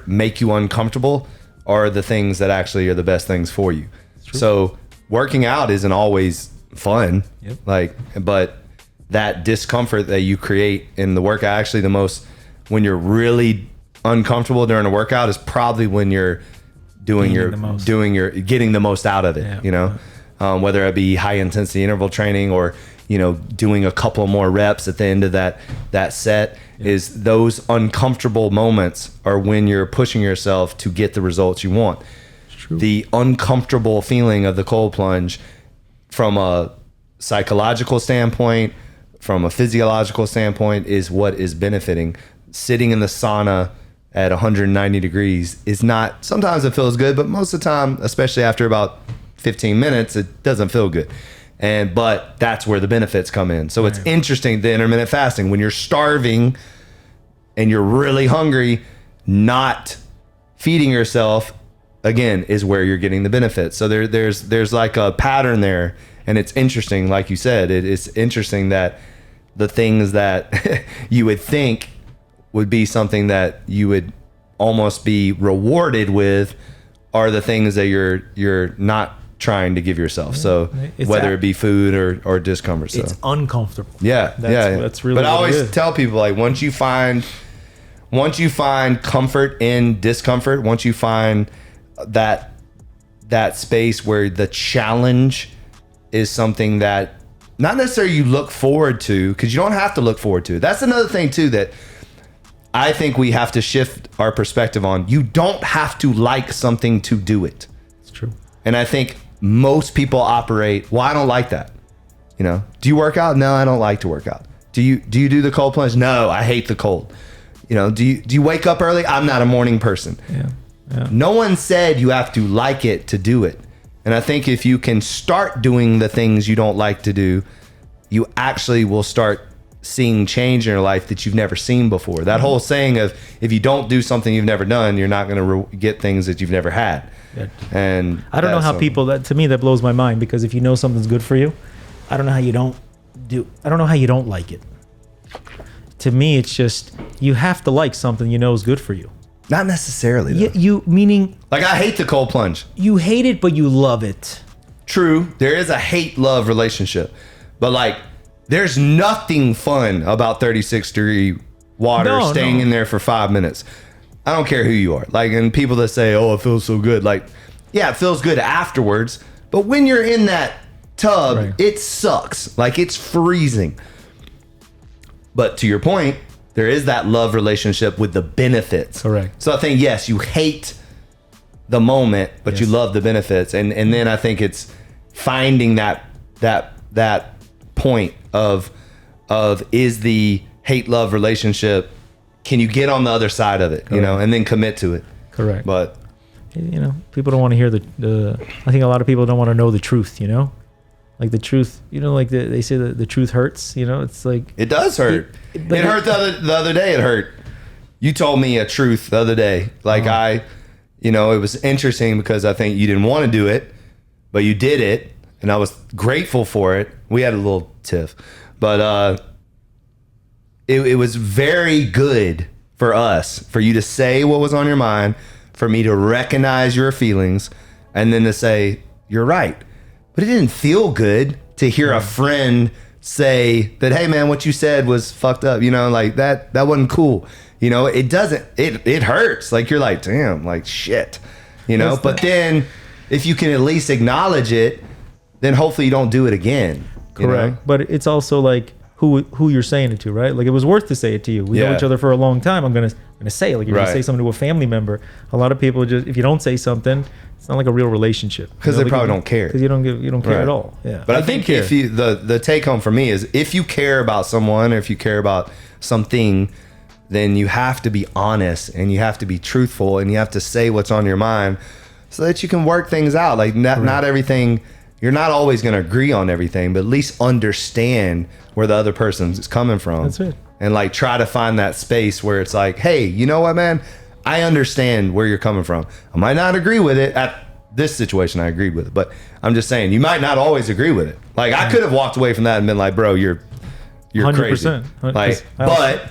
make you uncomfortable are the things that actually are the best things for you. So working out isn't always fun, but that discomfort that you create in the workout, actually the most, when you're really uncomfortable during a workout is probably when you're getting the most out of it, whether it be high intensity interval training or, doing a couple more reps at the end of that set. Is those uncomfortable moments are when you're pushing yourself to get the results you want. The uncomfortable feeling of the cold plunge from a psychological standpoint, from a physiological standpoint, is what is benefiting. Sitting in the sauna at 190 degrees is not, sometimes it feels good, but most of the time, especially after about 15 minutes, it doesn't feel good. But that's where the benefits come in. So it's interesting, the intermittent fasting, when you're starving and you're really hungry, not feeding yourself, again, is where you're getting the benefits. So there's like a pattern there, and it's interesting. Like you said, it's interesting that the things that you would think would be something that you would almost be rewarded with are the things that you're not trying to give yourself. So whether it be food or discomfort. So it's uncomfortable. That's really. But I always tell people, like, once you find comfort in discomfort, once you find that space where the challenge is something that not necessarily you look forward to, because you don't have to look forward to it. That's another thing too that I think we have to shift our perspective on. You don't have to like something to do it. It's true. And I think most people operate, well, I don't like that. Do you work out? No, I don't like to work out. Do you do the cold plunge? No, I hate the cold. Do you wake up early? I'm not a morning person. Yeah. No one said you have to like it to do it. And I think if you can start doing the things you don't like to do, you actually will start seeing change in your life that you've never seen before. That whole saying of, if you don't do something you've never done, you're not going to get things that you've never had. And I don't know how to me that blows my mind, because if you know something's good for you, I don't know how you don't like it. To me, it's just, you have to like something you know is good for you. Not necessarily though. Meaning, like, I hate the cold plunge. You hate it, but you love it. True. There is a hate-love relationship, but like, there's nothing fun about 36-degree water staying in there for 5 minutes. I don't care who you are. Like, and people that say, oh, it feels so good. Like, yeah, it feels good afterwards. But when you're in that tub, it sucks. Like, it's freezing. But to your point, there is that love relationship with the benefits. Correct. So I think, yes, you hate the moment, but you love the benefits. And then I think it's finding that point of is the hate-love relationship, can you get on the other side of it, you know, and then commit to it. Correct. But you know, people don't want to hear I think a lot of people don't want to know the truth, you know, like the truth, you know, like they say the truth hurts, you know, it's like it does hurt. It hurt the other day. It hurt. You told me a truth the other day. Like you know, it was interesting because I think you didn't want to do it, but you did it. And I was grateful for it. We had a little tiff, but it was very good for us, for you to say what was on your mind, for me to recognize your feelings, and then to say, you're right. But it didn't feel good to hear a friend say that, hey man, what you said was fucked up. You know, like that wasn't cool. You know, it hurts. Like, you're like, damn, like shit, you know, but then if you can at least acknowledge it, then hopefully you don't do it again. Correct. Know? But it's also like who you're saying it to, right? Like, it was worth to say it to you. We know each other for a long time. I'm gonna say it. Like, you're gonna say something to a family member. A lot of people just, if you don't say something, it's not like a real relationship. Because they probably don't care. Because you don't care at all. Yeah. But I think if you the take home for me is, if you care about someone, or if you care about something, then you have to be honest, and you have to be truthful, and you have to say what's on your mind, so that you can work things out. Like, not everything. You're not always going to agree on everything, but at least understand where the other person is coming from. That's it. And like, try to find that space where it's like, hey, you know what, man? I understand where you're coming from. I might not agree with it. At this situation, I agreed with it, but I'm just saying, you might not always agree with it. Like, I could have walked away from that and been like, bro, you're 100%, crazy. Like, but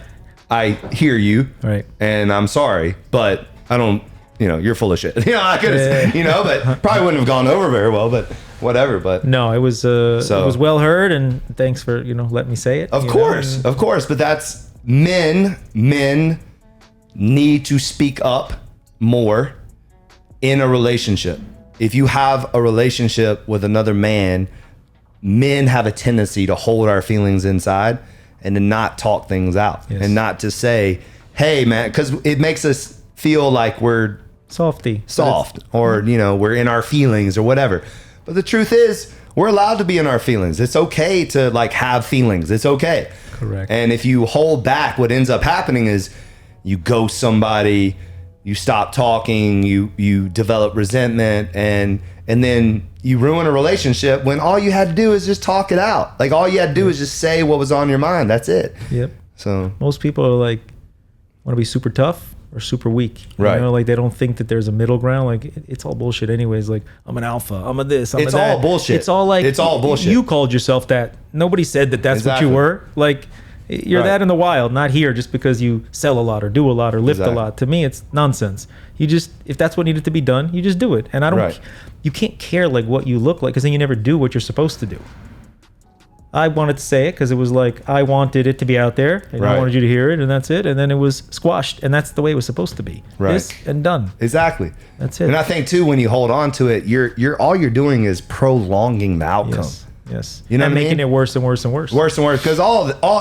I hear you. Right. And I'm sorry, but I don't, you know, you're full of shit. You know, I could have, you know, but probably wouldn't have gone over very well, but whatever. But no, it was well heard, and thanks for, you know, letting me say it. Of course. But that's men need to speak up more in a relationship. If you have a relationship with another man, men have a tendency to hold our feelings inside and to not talk things out, and not to say, hey man, because it makes us feel like we're soft, or, you know, we're in our feelings or whatever. But the truth is, we're allowed to be in our feelings. It's okay to like have feelings. It's okay. Correct. And if you hold back, what ends up happening is you ghost somebody, you stop talking, you develop resentment, and then you ruin a relationship when all you had to do is just talk it out. Like, all you had to do is just say what was on your mind. That's it. Yep. So most people are like, want to be super tough or super weak, right? You know, like, they don't think that there's a middle ground. Like, it's all bullshit anyways. Like, I'm an alpha, I'm a this, I'm it's a that. All bullshit. It's all like, it's all bullshit. You called yourself that. Nobody said that that's exactly what you were. Like, you're that in the wild, not here just because you sell a lot or do a lot or lift a lot. To me, it's nonsense. You just, if that's what needed to be done, you just do it. And I don't, you can't care like what you look like, because then you never do what you're supposed to do. I wanted to say it because it was like, I wanted it to be out there, and I wanted you to hear it, and that's it. And then it was squashed, and that's the way it was supposed to be. Right. This and done. Exactly. That's it. And I think too, when you hold on to it, you're all you're doing is prolonging the outcome. Yes. You know, and what making I mean? It worse and worse and worse. Worse and worse. Because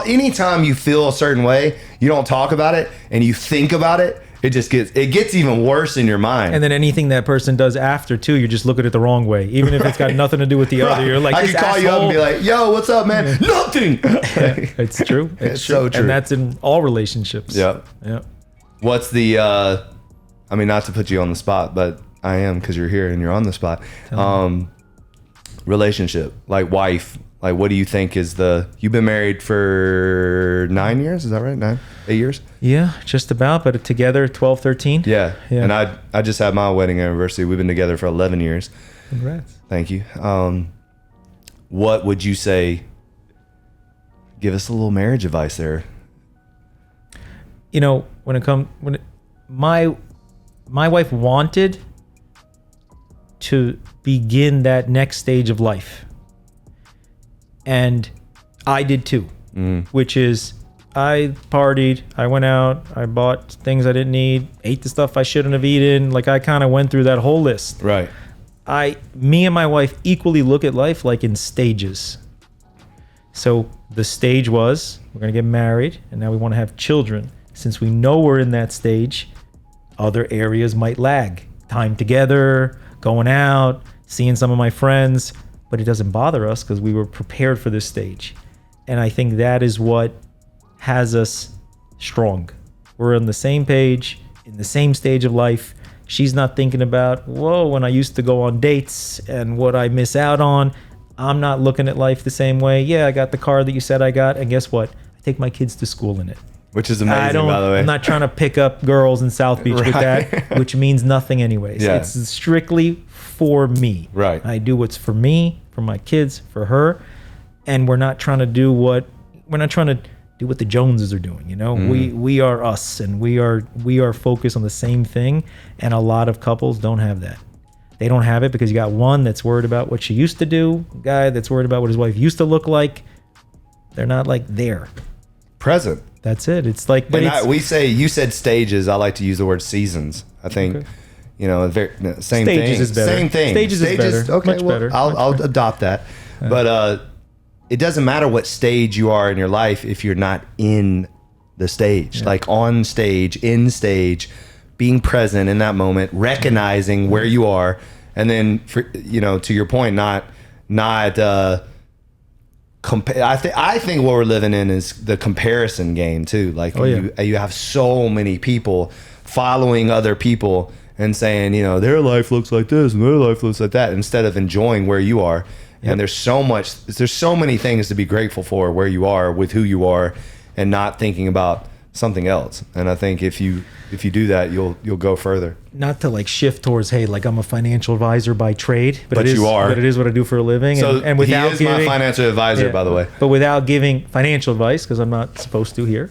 anytime you feel a certain way, you don't talk about it and you think about it, it gets even worse in your mind. And then anything that person does after too, you just look at it the wrong way. Even if it's got nothing to do with the other. You're like, I can call you up and be like, yo, what's up, man? Nothing. It's true. It's so true. And that's in all relationships. Yep. What's the I mean, not to put you on the spot, but I am, because you're here and you're on the spot. Relationship, like wife, like what do you think is you've been married for 9 years, is that right? 8 years? Yeah, just about, but together 12, 13. Yeah. And I just had my wedding anniversary. We've been together for 11 years. Congrats. Thank you. What would you say, give us a little marriage advice there? You know, my wife wanted to begin that next stage of life, and I did too, which is, I partied. I went out. I bought things I didn't need. Ate the stuff I shouldn't have eaten. Like I kind of went through that whole list. Right. Me and my wife equally look at life like in stages. So the stage was we're gonna get married, and now we want to have children. Since we know we're in that stage, other areas might lag. Time together, going out, seeing some of my friends, but it doesn't bother us because we were prepared for this stage. And I think that is what has us strong. We're on the same page, in the same stage of life. She's not thinking about, whoa, when I used to go on dates and what I miss out on. I'm not looking at life the same way. Yeah, I got the car that you said I got, and guess what? I take my kids to school in it. Which is amazing, by the way. I'm not trying to pick up girls in South Beach with that, which means nothing anyways. Yeah. It's strictly for me. Right. I do what's for me, for my kids, for her, and we're not trying to do what the Joneses are doing. You know, we are us, and we are focused on the same thing. And a lot of couples don't have that. They don't have it because you got one that's worried about what she used to do, a guy that's worried about what his wife used to look like. They're not like there. Present. That's it. It's like, but you said stages. I like to use the word seasons. I think, Okay. Same thing. Stages is better. Same thing. Stages is better. Okay, Much better. I'll adopt that. But it doesn't matter what stage you are in your life if you're not in the stage, like on stage, in stage, being present in that moment, recognizing where you are, and then to your point, not. I think what we're living in is the comparison game too. Like you have so many people following other people and saying, their life looks like this and their life looks like that, instead of enjoying where you are. Yep. And there's so many things to be grateful for where you are with who you are, and not thinking about something else. And I think if you do that, you'll go further. Not to like shift towards, hey, like I'm a financial advisor by trade, but you are. But it is what I do for a living. So and without he is my financial advisor, by the way. But without giving financial advice, because I'm not supposed to here,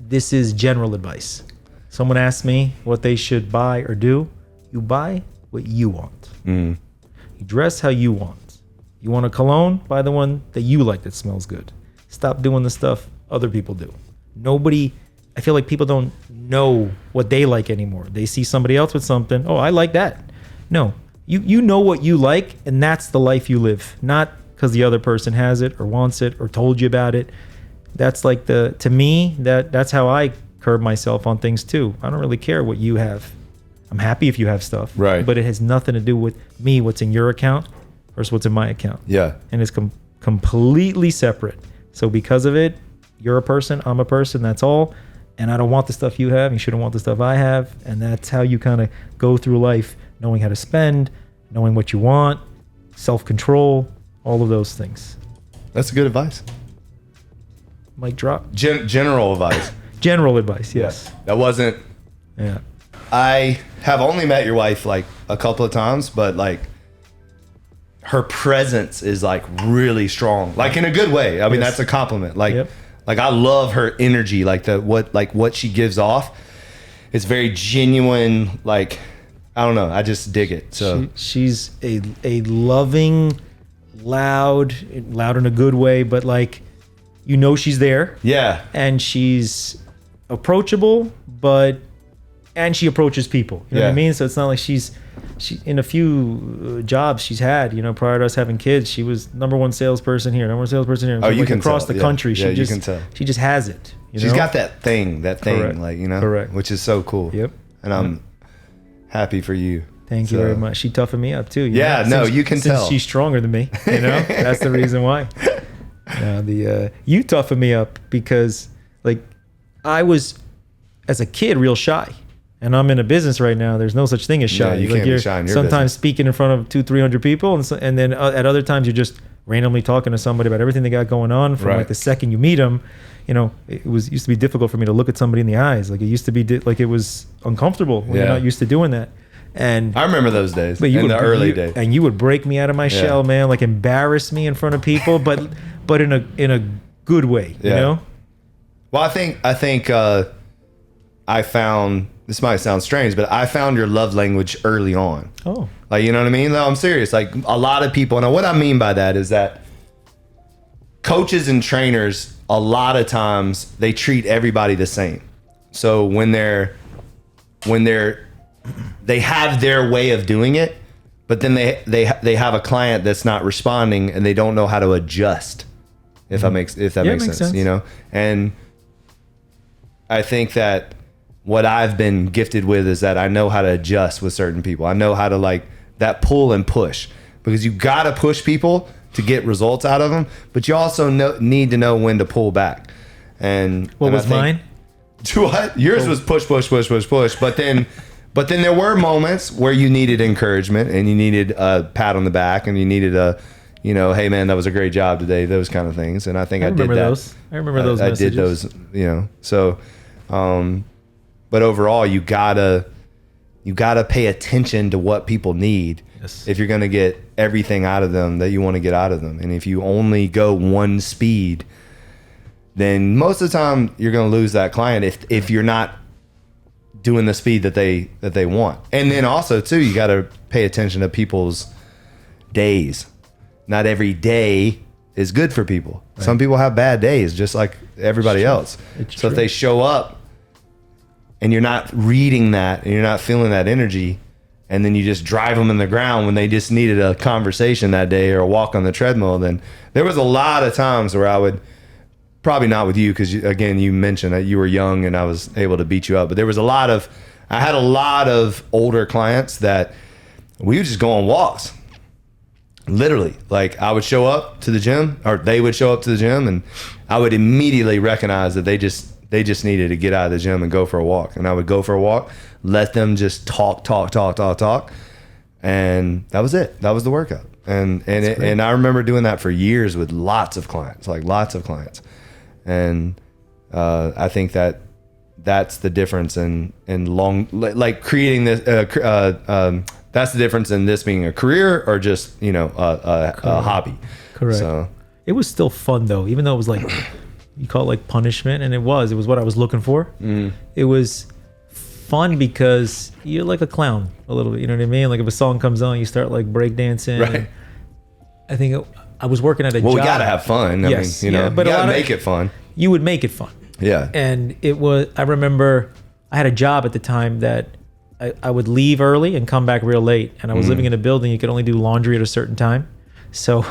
this is general advice. Someone asks me what they should buy or do. You buy what you want. You dress how you want. You want a cologne? Buy the one that you like that smells good. Stop doing the stuff other people do. I feel like people don't know what they like anymore. They see somebody else with something. Oh, I like that. No, you know what you like, and that's the life you live. Not because the other person has it or wants it or told you about it. That's like to me, that's how I curb myself on things too. I don't really care what you have. I'm happy if you have stuff. Right. But it has nothing to do with me, what's in your account versus what's in my account. Yeah. And it's completely separate. So because of it, you're a person, I'm a person, that's all. And I don't want the stuff you have. You shouldn't want the stuff I have. And that's how you kind of go through life, knowing how to spend, knowing what you want, self-control, all of those things. That's good advice. Mic drop. General advice. General advice, yes. Yeah. That wasn't... Yeah. I have only met your wife like a couple of times, but like her presence is like really strong, like in a good way. I mean, that's a compliment. Like, like I love her energy, like what she gives off. It's very genuine. Like, I don't know. I just dig it. So she's a loving, loud in a good way, but like, she's there. Yeah. And she's approachable, and she approaches people. You know what I mean? So it's not like she in a few jobs she's had, prior to us having kids, she was number one salesperson here, Oh, you can across tell. the country. Yeah, you can tell. She just has it. She's got that thing, Correct. like, Correct. which is so cool. Yep. And I'm happy for you. Thank you very much. She toughened me up too. You can tell. Since she's stronger than me, that's the reason why. You toughened me up because like I was as a kid real shy. And I'm in a business right now. There's no such thing as shy. Yeah, you can't be shy in your sometimes business. Speaking in front of 200-300 people, and then at other times you're just randomly talking to somebody about everything they got going on. From like the second you meet them, it used to be difficult for me to look at somebody in the eyes. Like it used to be like it was uncomfortable when you're not used to doing that. And I remember those days. But in the early days. And you would break me out of my shell, man. Like embarrass me in front of people, but in a good way. You know. Well, I think I found. This might sound strange, but I found your love language early on. Oh. Like, you know what I mean? No, I'm serious. Like a lot of people, and what I mean by that is that coaches and trainers, a lot of times they treat everybody the same. So when they have their way of doing it, but then they have a client that's not responding and they don't know how to adjust. If that makes sense, you know? And I think that what I've been gifted with is that I know how to adjust with certain people. I know how to like that pull and push, because you got to push people to get results out of them, but you also need to know when to pull back. And what was mine? What? Yours was push, push, push, push, push. But then there were moments where you needed encouragement and you needed a pat on the back and you needed a, you know, hey man, that was a great job today. Those kind of things. And I think I did that. Those. I remember those messages. I did those, you know. So, but overall, you gotta pay attention to what people need. Yes. If you're gonna get everything out of them that you want to get out of them. And if you only go one speed, then most of the time you're gonna lose that client if you're not doing the speed that they want. And then also too, you gotta pay attention to people's days. Not every day is good for people. Right. Some people have bad days, just like everybody else. So if they show up and you're not reading that and you're not feeling that energy, and then you just drive them in the ground when they just needed a conversation that day or a walk on the treadmill, then there was a lot of times where I would, probably not with you, because again, you mentioned that you were young and I was able to beat you up, but I had a lot of older clients that we would just go on walks. Literally, like I would show up to the gym, or they would show up to the gym, and I would immediately recognize that they just needed to get out of the gym and go for a walk. And I would go for a walk, let them just talk, and that was it. That was the workout. And I remember doing that for years with lots of clients. And I think that's the difference in long, like creating this. That's the difference in this being a career or just, you know, a hobby. Correct. So it was still fun though, even though it was like, you call it like punishment, and it was what I was looking for. It was fun because you're like a clown a little bit, you know what I mean? Like if a song comes on, you start like breakdancing. Right. I think I was working at a job. Well, we gotta have fun. Yes, I mean, you know, but you gotta make it fun. You would make it fun. Yeah. And I remember I had a job at the time that I would leave early and come back real late. And I was living in a building, you could only do laundry at a certain time. So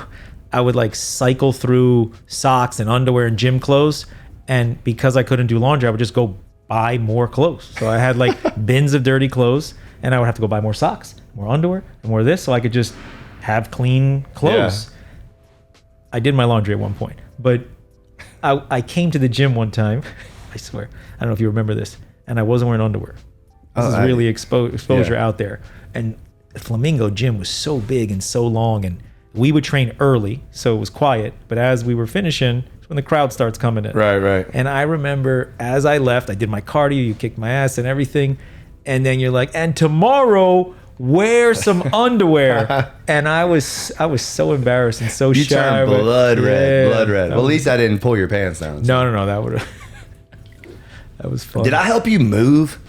I would like cycle through socks and underwear and gym clothes. And because I couldn't do laundry, I would just go buy more clothes. So I had like bins of dirty clothes, and I would have to go buy more socks, more underwear, and more of this, so I could just have clean clothes. Yeah. I did my laundry at one point, but I came to the gym one time, I swear, I don't know if you remember this, and I wasn't wearing underwear. This is really exposure out there. And the Flamingo gym was so big and so long, and we would train early, so it was quiet. But as we were finishing, it's when the crowd starts coming in. Right. And I remember as I left, I did my cardio, you kicked my ass and everything. And then you're like, and tomorrow, wear some underwear. And I was so embarrassed and so you shy. You turned blood red. Well, at least I didn't pull your pants down. So. No, that would have. That was fun. Did I help you move?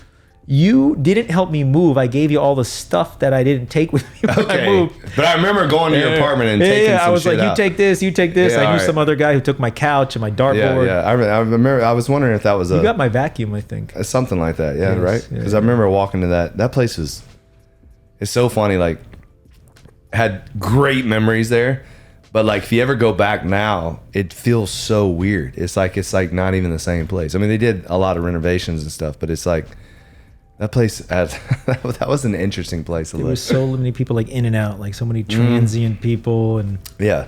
You didn't help me move. I gave you all the stuff that I didn't take with me when I moved. But I remember going to your apartment and taking some shit out. I was like, you take this. Yeah, I knew some other guy who took my couch and my dartboard. Yeah. I remember. I was wondering if that was You got my vacuum, I think. Something like that. Yeah, yes, right? Because I remember walking to that place it's so funny. Like, had great memories there. But like, if you ever go back now, it feels so weird. It's like not even the same place. I mean, they did a lot of renovations and stuff, but it's like, that place that was an interesting place to live. There was so many people like in and out, like so many transient people, and yeah,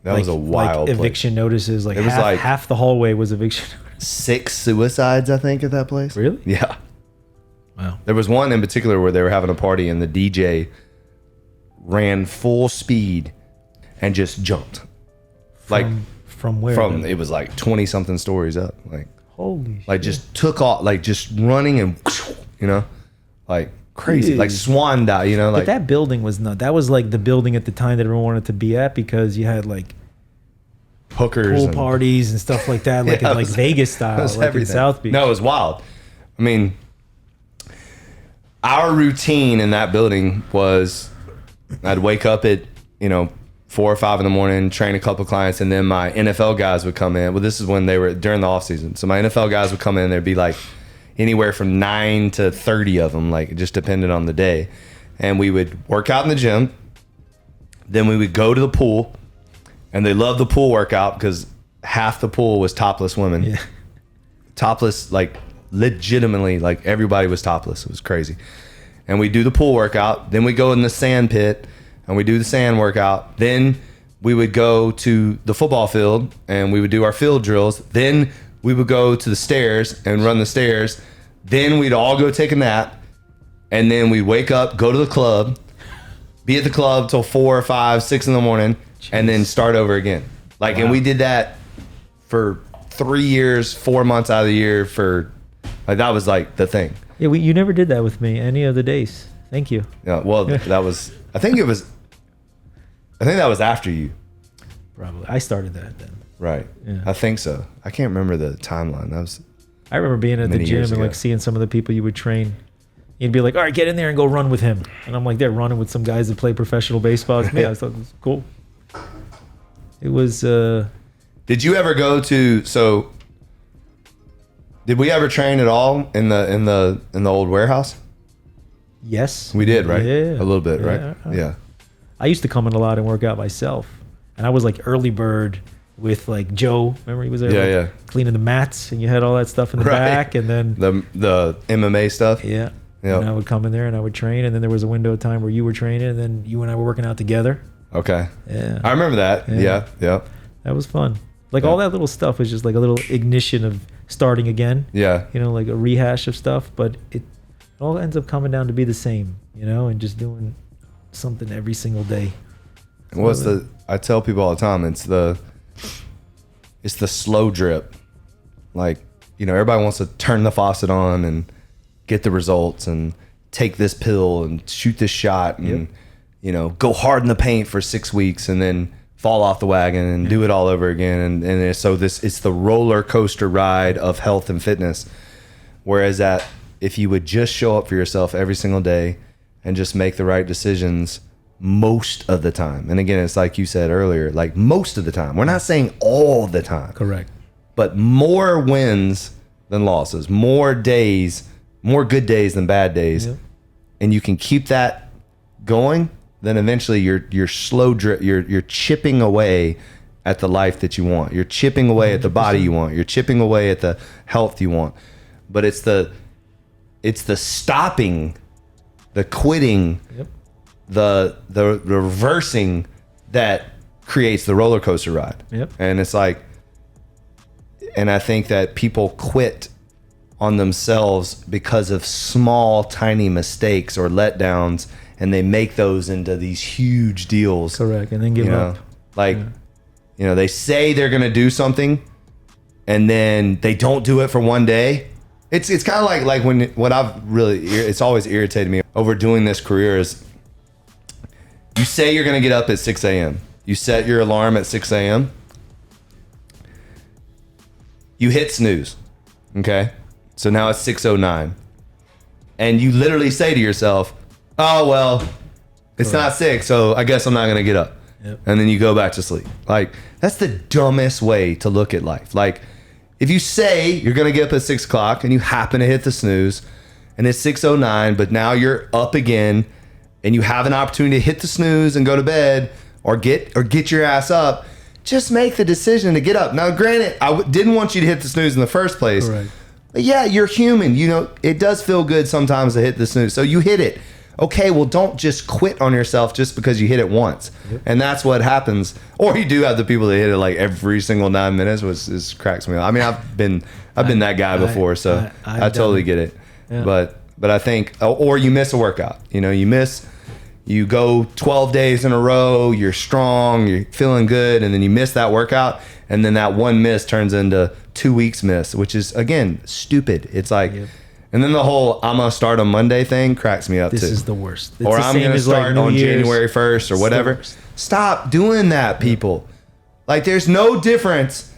that was a wild like eviction place. Notices. Like it was half the hallway was eviction. 6 suicides, I think, at that place. Really? Yeah. Wow. There was one in particular where they were having a party and the DJ ran full speed and just jumped. From where? From it was like 20 something stories up. Like holy shit. Like just took off, like just running and, you know, like crazy, like swan dive, you know, like. But that building was not. That was like the building at the time that everyone wanted to be at, because you had like hookers, pool parties and stuff like that, like in like Vegas style, like in South Beach. No, it was wild. I mean, our routine in that building was, I'd wake up at, 4 or 5 in the morning, train a couple clients, and then my NFL guys would come in. Well, this is when they were during the off season. So my NFL guys would come in. There'd be like anywhere from 9 to 30 of them, like it just depended on the day. And we would work out in the gym. Then we would go to the pool, and they loved the pool workout because half the pool was topless women. Yeah. Topless, like legitimately, like everybody was topless. It was crazy. And we do the pool workout. Then we go in the sand pit and we do the sand workout. Then we would go to the football field and we would do our field drills. Then we would go to the stairs and run the stairs. Then we'd all go take a nap. And then we'd wake up, go to the club, be at the club till 4 or 5, 6 in the morning, and then start over again. Like, wow. And we did that for 3 years, 4 months out of the year for, like, that was like the thing. Yeah, you never did that with me any of the days. Thank you. Yeah, well, that was, I think that was after you. Probably. I started that then. Right. Yeah. I think so. I can't remember the timeline. I remember being at the gym and like seeing some of the people you would train. You'd be like, all right, get in there and go run with him. And I'm like, they're running with some guys that play professional baseball. It's me. I thought it was cool. It was. Did you ever go to? Did we ever train at all in the old warehouse? Yes, we did. Right. Yeah, a little bit. Right. Yeah. I used to come in a lot and work out myself, and I was like early bird with like Joe. Remember he was there, like, cleaning the mats, and you had all that stuff in the back, and then the MMA stuff. Yeah. Yep. And I would come in there and I would train, and then there was a window of time where you were training, and then you and I were working out together. Okay. Yeah. I remember that. Yeah. That was fun. Like all that little stuff was just like a little ignition of starting again. Yeah. You know, like a rehash of stuff, but it all ends up coming down to be the same, you know, and just doing something every single day. I tell people all the time, it's the slow drip. Like, you know, everybody wants to turn the faucet on and get the results and take this pill and shoot this shot and, you know, go hard in the paint for 6 weeks and then fall off the wagon and do it all over again. And so it's the roller coaster ride of health and fitness. Whereas that if you would just show up for yourself every single day and just make the right decisions most of the time. And again, it's like you said earlier, like most of the time. We're not saying all the time. Correct. But more wins than losses, more days, more good days than bad days, and you can keep that going, then eventually you're slow drip, you're chipping away at the life that you want. You're chipping away at the body you want. You're chipping away at the health you want. But it's the stopping, the quitting, the reversing that creates the roller coaster ride. And it's like, and I think that people quit on themselves because of small, tiny mistakes or letdowns, and they make those into these huge deals. Correct, and then give up. Like, you know, they say they're going to do something, and then they don't do it for one day. It's kind of like what it's always irritated me over doing this career is you say you're going to get up at 6 a.m. You set your alarm at 6 a.m. You hit snooze, okay? So now it's 6:09. And you literally say to yourself, oh, well, it's not 6, so I guess I'm not going to get up. And then you go back to sleep. Like, that's the dumbest way to look at life. Like, if you say you're going to get up at 6 o'clock and you happen to hit the snooze and it's 6:09, but now you're up again and you have an opportunity to hit the snooze and go to bed or get your ass up, just make the decision to get up. Now, granted, I didn't want you to hit the snooze in the first place. Correct. But yeah, you're human. You know, it does feel good sometimes to hit the snooze. So you hit it. Okay, well, don't just quit on yourself just because you hit it once. And that's what happens. Or you do have the people that hit it like every single 9 minutes, which cracks me up. I mean, I've been that guy before, so I totally get it. Yeah. But I think, or you miss a workout. You know, you go 12 days in a row, you're strong, you're feeling good, and then you miss that workout, and then that one miss turns into 2 weeks miss, which is, again, stupid. It's like, and then the whole I'm going to start on Monday thing cracks me up too. This is the worst. It's or I'm going to start on January 1st or whatever. Stop doing that, people. Like, there's no difference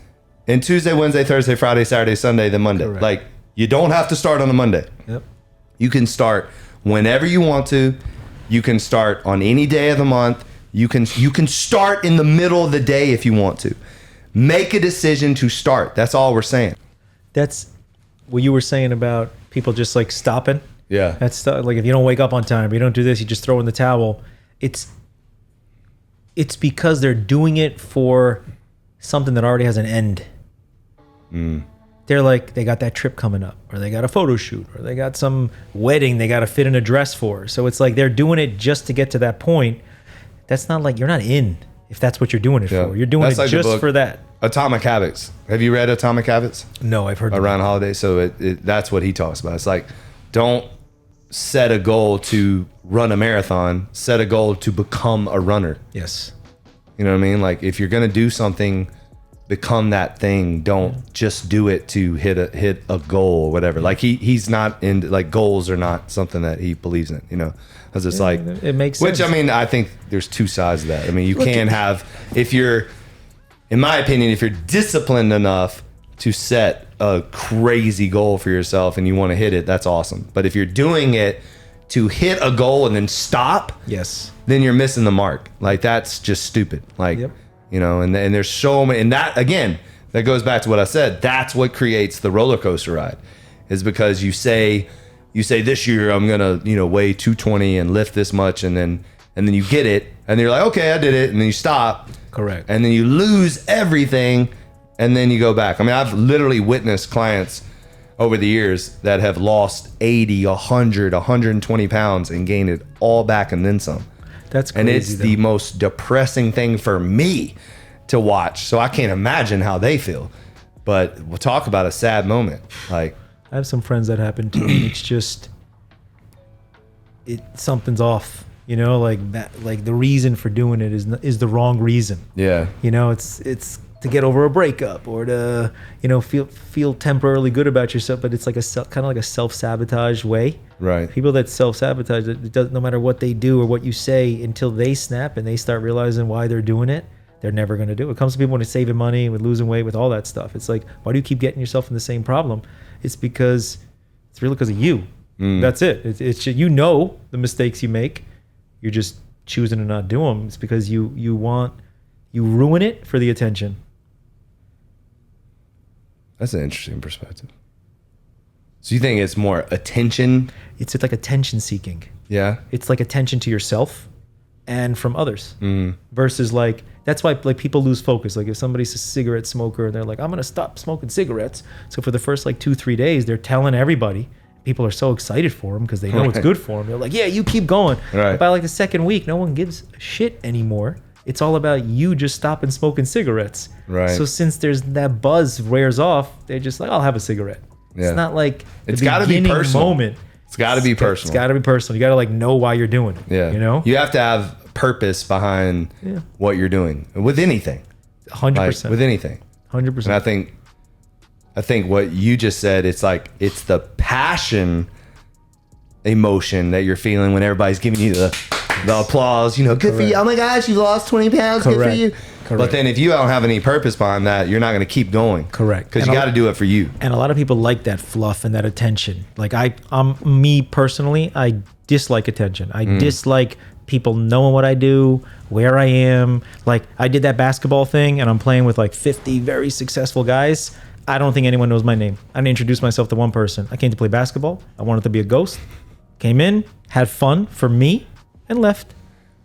in Tuesday, Wednesday, Thursday, Friday, Saturday, Sunday than Monday. Correct. Like, you don't have to start on a Monday. You can start whenever you want to. You can start on any day of the month. You can start in the middle of the day if you want to. Make a decision to start. That's all we're saying. That's what you were saying about people just like stopping. Yeah. That's like, if you don't wake up on time, you don't do this, you just throw in the towel. It's because they're doing it for something that already has an end. They're like, they got that trip coming up, or they got a photo shoot, or they got some wedding they got to fit in a dress for. So it's like they're doing it just to get to that point. That's not like, you're not in if that's what you're doing it for. You're doing it like just for that. Atomic Habits. Have you read Atomic Habits? No, I've heard around holidays. So that's what he talks about. It's like, don't set a goal to run a marathon. Set a goal to become a runner. Yes. You know what I mean? Like, if you're gonna do something, become that thing. Don't just do it to hit a goal or whatever. Like he's not in, like, goals are not something that he believes in, you know, because it's like, it makes sense. Which, I mean, I think there's two sides of that. I mean, you can have, if you're, in my opinion, if you're disciplined enough to set a crazy goal for yourself and you want to hit it, that's awesome. But if you're doing it to hit a goal and then stop, yes, then you're missing the mark. Like, that's just stupid. Like, you know, and there's so many, and that, again, that goes back to what I said. That's what creates the roller coaster ride, is because you say this year I'm gonna, you know, weigh 220 and lift this much, and then you get it, and you're like, okay, I did it, and then you stop. Correct. And then you lose everything, and then you go back. I mean, I've literally witnessed clients over the years that have lost 80, 100, 120 pounds and gained it all back and then some. That's crazy. And it's the most depressing thing for me to watch. So I can't imagine how they feel. But we'll talk about a sad moment. Like, I have some friends that happen to me. It's just, something's off. You know, like that, like the reason for doing it is the wrong reason. Yeah. You know, it's to get over a breakup, or to, you know, feel temporarily good about yourself, but it's like kind of like a self-sabotage way. Right. People that self-sabotage, it doesn't, no matter what they do or what you say, until they snap and they start realizing why they're doing it, they're never going to do it. It comes to people when it's saving money, with losing weight, with all that stuff. It's like, why do you keep getting yourself in the same problem? It's because it's really because of you. That's it. It's you know the mistakes you make. You're just choosing to not do them. It's because you ruin it for the attention. That's an interesting perspective. So you think it's more attention? It's like attention seeking. Yeah. It's like attention to yourself and from others. Versus like, that's why like people lose focus. Like if somebody's a cigarette smoker and they're like, I'm going to stop smoking cigarettes. So for the first like 2-3 days, they're telling everybody. People are so excited for them because they know it's good for them. They're like, yeah, you keep going. Right. But by like the second week, no one gives a shit anymore. It's all about you just stopping smoking cigarettes. Right. So since there's that buzz wears off, they're just like, I'll have a cigarette. Yeah. It's not like it's got to be personal. Moment. It's got to be personal. It's got to be personal. You got to like know why you're doing it. Yeah. You know? You have to have purpose behind what you're doing with anything. 100%. Like, with anything. 100%. And I think what you just said, it's like, it's the passion emotion that you're feeling when everybody's giving you the applause, you know, good for you. Oh my gosh, you lost 20 pounds. Good for you. Correct. But then if you don't have any purpose behind that, you're not going to keep going. Correct. Because you got to do it for you. And a lot of people like that fluff and that attention. Like me personally, I dislike attention. I dislike people knowing what I do, where I am. Like I did that basketball thing and I'm playing with like 50 very successful guys. I don't think anyone knows my name. I didn't introduce myself to one person. I came to play basketball. I wanted to be a ghost. Came in, had fun for me, and left.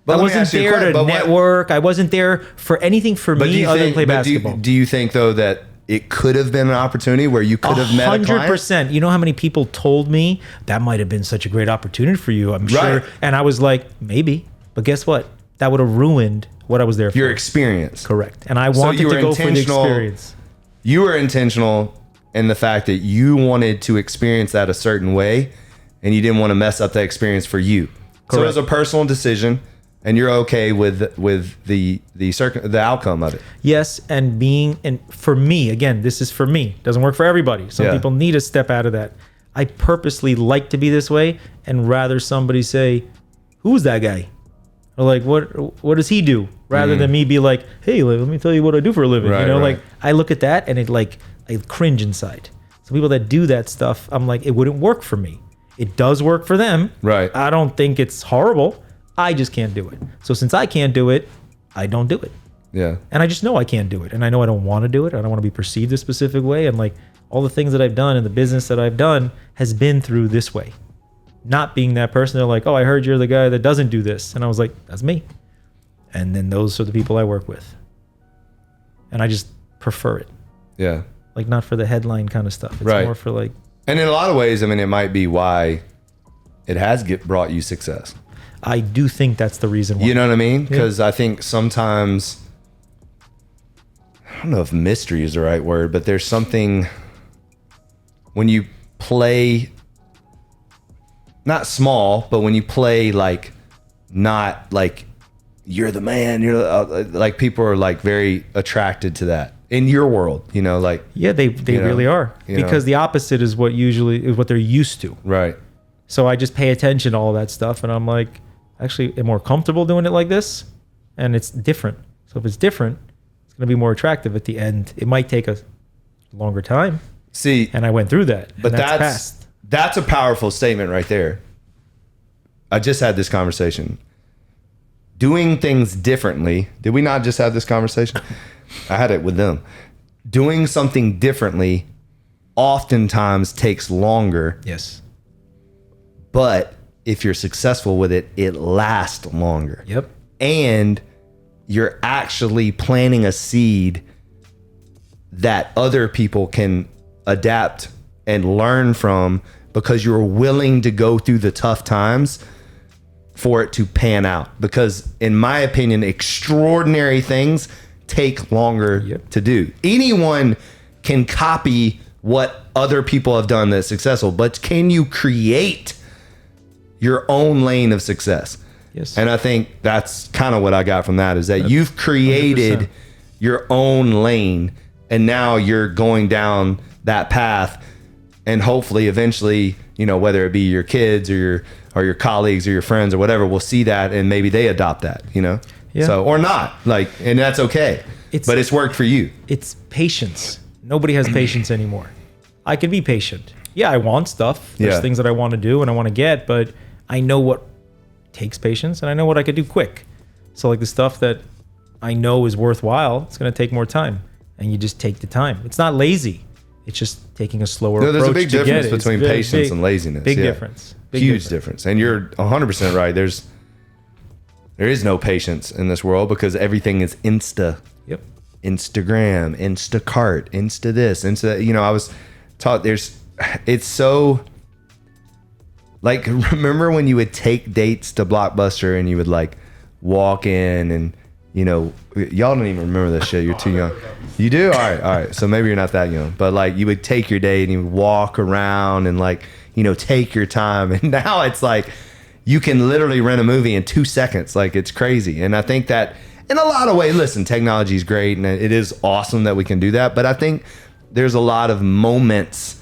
But I wasn't there to network. I wasn't there for anything for me other than play basketball. Do you think, though, that it could have been an opportunity where you could have met a client? 100%. You know how many people told me that might have been such a great opportunity for you, I'm sure. And I was like, maybe. But guess what? That would have ruined what I was there for. Your experience. Correct. And I wanted to go for the experience. You were intentional in the fact that you wanted to experience that a certain way, and you didn't want to mess up that experience for you. Correct. So it was a personal decision, and you're okay with the outcome of it. Yes, and for me, again, this is for me. Doesn't work for everybody. Some people need to step out of that. I purposely like to be this way, and rather somebody say, "Who's that guy?" Or like, what does he do? Rather than me be like, hey, let me tell you what I do for a living. Right, you know, like I look at that and I cringe inside. So people that do that stuff, I'm like, it wouldn't work for me. It does work for them. Right. I don't think it's horrible. I just can't do it. So since I can't do it, I don't do it. Yeah. And I just know I can't do it. And I know I don't want to do it. I don't want to be perceived a specific way. And like all the things that I've done and the business that I've done has been through this way. Not being that person. They're like, oh, I heard you're the guy that doesn't do this. And I was like, that's me. And then those are the people I work with. And I just prefer it. Yeah. Like not for the headline kind of stuff. It's more for like. And in a lot of ways, I mean, it might be why it has brought you success. I do think that's the reason why. You know what I mean? Because I think sometimes, I don't know if mystery is the right word, but there's something when you play, not small, but when you play like, not like you're the man, like people are like very attracted to that in your world, you know, like. Yeah, they really are. Because the opposite is what they're used to. Right. So I just pay attention to all that stuff and I'm like, actually, I'm more comfortable doing it like this, and it's different. So if it's different, it's going to be more attractive at the end. It might take a longer time. See, and I went through that. But that's a powerful statement right there. I just had this conversation. Doing things differently. Did we not just have this conversation? I had it with them. Doing something differently oftentimes takes longer. Yes. But if you're successful with it, it lasts longer. Yep. And you're actually planting a seed that other people can adapt and learn from because you're willing to go through the tough times for it to pan out. Because in my opinion, extraordinary things take longer to do. Anyone can copy what other people have done that's successful, but can you create your own lane of success? Yes. And I think that's kind of what I got from that is that you've created 100%. your own lane and now you're going down that path and hopefully eventually, you know, whether it be your kids or your colleagues or your friends or whatever will see that and maybe they adopt that, you know? Yeah. So, or not, like, and that's okay. But it's worked for you. It's patience. Nobody has patience anymore. I can be patient. Yeah, I want stuff. There's things that I want to do and I want to get, but I know what takes patience and I know what I could do quick. So like the stuff that I know is worthwhile, it's going to take more time and you just take the time. It's not lazy. It's just taking a slower approach. There's a big to difference get it. between patience and laziness. Big difference. Huge difference. And you're 100% right. There is no patience in this world because everything is Instagram, Instacart, Insta this, Insta, you know, I was taught it's so like, remember when you would take dates to Blockbuster and you would like walk in and, you know, y'all don't even remember that shit. You're too young. You do? All right. So maybe you're not that young, but like you would take your date and you would walk around and like, you know, take your time. And now it's like, you can literally rent a movie in 2 seconds. Like it's crazy. And I think that in a lot of ways, listen, technology is great and it is awesome that we can do that. But I think there's a lot of moments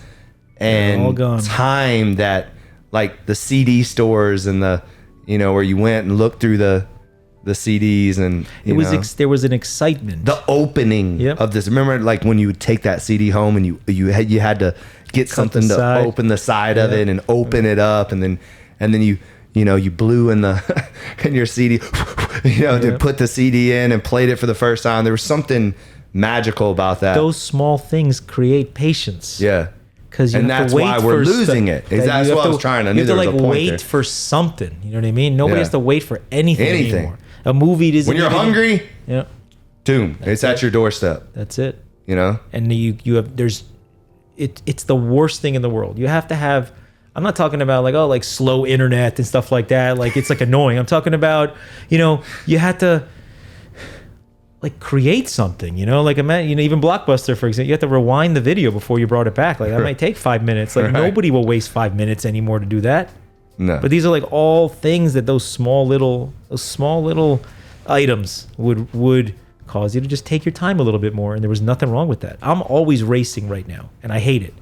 and time that like the CD stores and the, you know, where you went and looked through the CDs and there was an excitement. The opening of this. Remember like when you would take that CD home and you had to get something to open the side of it and open it up and then you blew in the in your CD, to put the CD in and played it for the first time. There was something magical about that. Those small things create patience. Yeah. And that's why we're losing it. That's what I was trying to. You have to like wait for something. You know what I mean? Nobody has to wait for anything anymore. A movie doesn't. When you're hungry, boom, it's at your doorstep. That's it. You know, and you have it's the worst thing in the world. You have to have. I'm not talking about like slow internet and stuff like that. Like it's like annoying. I'm talking about you had to like create something, like imagine, even Blockbuster, for example, you have to rewind the video before you brought it back. Like that might take 5 minutes. Like nobody will waste 5 minutes anymore to do that. No. But these are like all things that those small little items would cause you to just take your time a little bit more. And there was nothing wrong with that. I'm always racing right now and I hate it.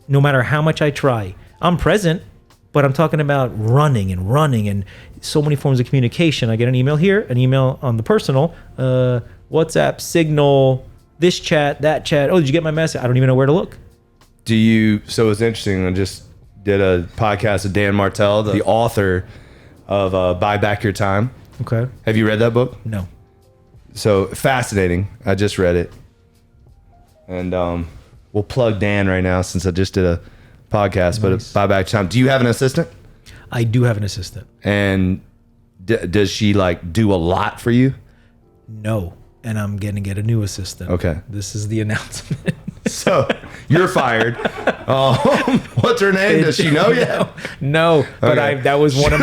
No matter how much I try, I'm present, but I'm talking about running and so many forms of communication. I get an email here, an email on the personal, WhatsApp, Signal, this chat, that chat. Oh, did you get my message? I don't even know where to look. So it's interesting. I just did a podcast with Dan Martell, the author of Buy Back Your Time. Okay. Have you read that book? No. So fascinating. I just read it. And we'll plug Dan right now since I just did a podcast, Nice. but Buy Back Your Time. Do you have an assistant? I do have an assistant. And does she like do a lot for you? No. And I'm going to get a new assistant. Okay. This is the announcement. So you're fired. What's her name? Does she know yet? No, but Okay. that was one of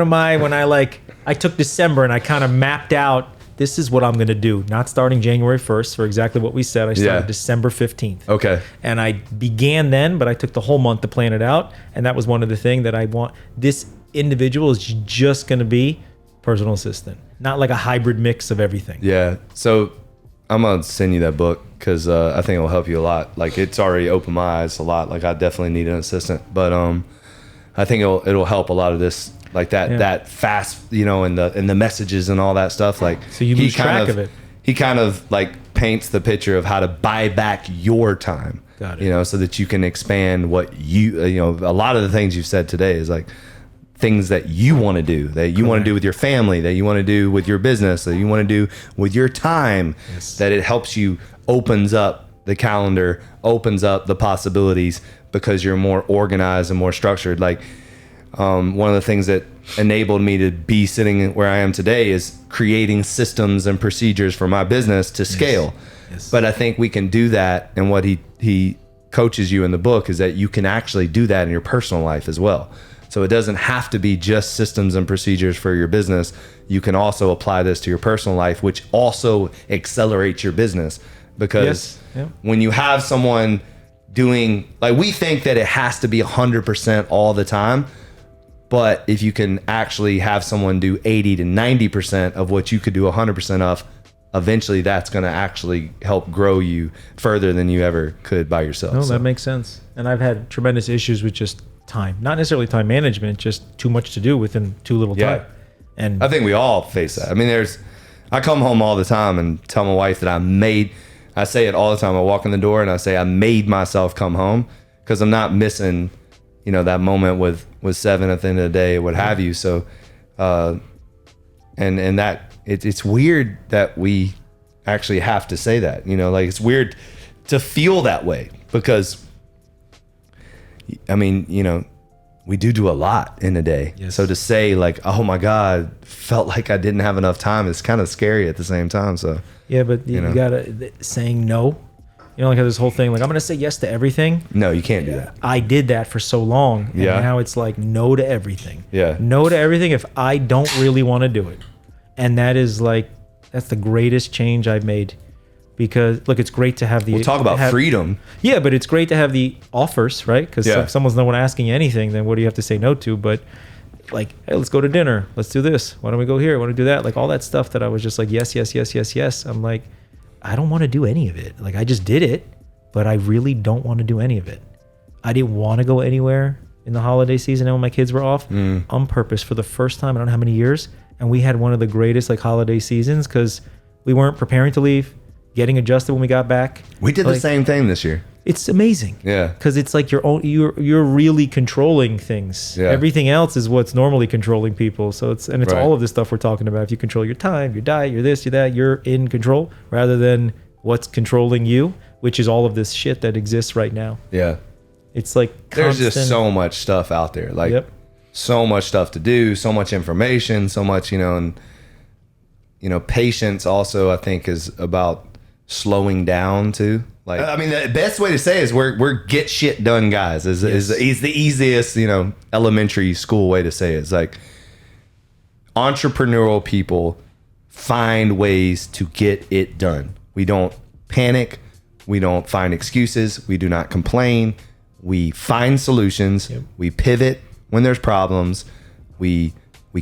my when I took December and I kind of mapped out, this is what I'm going to do. Not starting January 1st for exactly what we said. I started December 15th. Okay. And I began then, but I took the whole month to plan it out. And that was one of the things that I want. This individual is just going to be personal assistant, not like a hybrid mix of everything. Yeah. So I'm going to send you that book because I think it'll help you a lot. Like it's already opened my eyes a lot. Like I definitely need an assistant, but I think it'll help a lot of this, like that fast, and the messages and all that stuff. Like So you lose track of it. He kind of like paints the picture of how to buy back your time. Got it. So that you can expand what a lot of the things you've said today is like things that you want to do, that you want to do with your family, that you want to do with your business, that you want to do with your time, that it helps you, opens up the calendar, opens up the possibilities because you're more organized and more structured. Like one of the things that enabled me to be sitting where I am today is creating systems and procedures for my business to scale. Yes. But I think we can do that. And what he coaches you in the book is that you can actually do that in your personal life as well. So it doesn't have to be just systems and procedures for your business. You can also apply this to your personal life, which also accelerates your business. Because when you have someone doing, like we think that it has to be 100% all the time. But if you can actually have someone do 80 to 90% of what you could do 100% of, eventually that's going to actually help grow you further than you ever could by yourself. No, that makes sense. And I've had tremendous issues with just time, not necessarily time management, just too much to do within too little time. And I think we all face that. I mean, I come home all the time and tell my wife that I say it all the time. I walk in the door and I say, I made myself come home because I'm not missing, that moment with Seven at the end of the day, what have you. So, and that it's weird that we actually have to say that, like it's weird to feel that way because I mean, we do a lot in a day. Yes. So to say like, oh my God, felt like I didn't have enough time is kind of scary at the same time. So yeah, but you gotta saying no. Like this whole thing, like I'm gonna say yes to everything. No, you can't do that. I did that for so long, and now it's like no to everything. Yeah, no to everything if I don't really want to do it, and that's the greatest change I've made. Because look, it's great to have the. We'll talk about freedom. Yeah, but it's great to have the offers, right? Because if someone's not asking you anything, then what do you have to say no to? But like, hey, let's go to dinner. Let's do this. Why don't we go here? Why don't we do that? Like all that stuff that I was just like, yes, yes, yes, yes, yes. I'm like, I don't want to do any of it. Like I just did it, but I really don't want to do any of it. I didn't want to go anywhere in the holiday season when my kids were off on purpose for the first time. I don't know how many years. And we had one of the greatest like holiday seasons because we weren't preparing to leave. Getting adjusted when we got back. We did the same thing this year. It's amazing. Yeah. Because it's like you're really controlling things. Yeah. Everything else is what's normally controlling people. So it's all of this stuff we're talking about. If you control your time, your diet, your this, your that, you're in control rather than what's controlling you, which is all of this shit that exists right now. Yeah. It's like there's just so much stuff out there. Like so much stuff to do, so much information, so much, and patience also I think is about slowing down too. Like I mean the best way to say is we're get shit done guys is the easiest elementary school way to say it. It's like entrepreneurial people find ways to get it done. We don't panic, we don't find excuses, we do not complain, we find solutions, we pivot when there's problems, we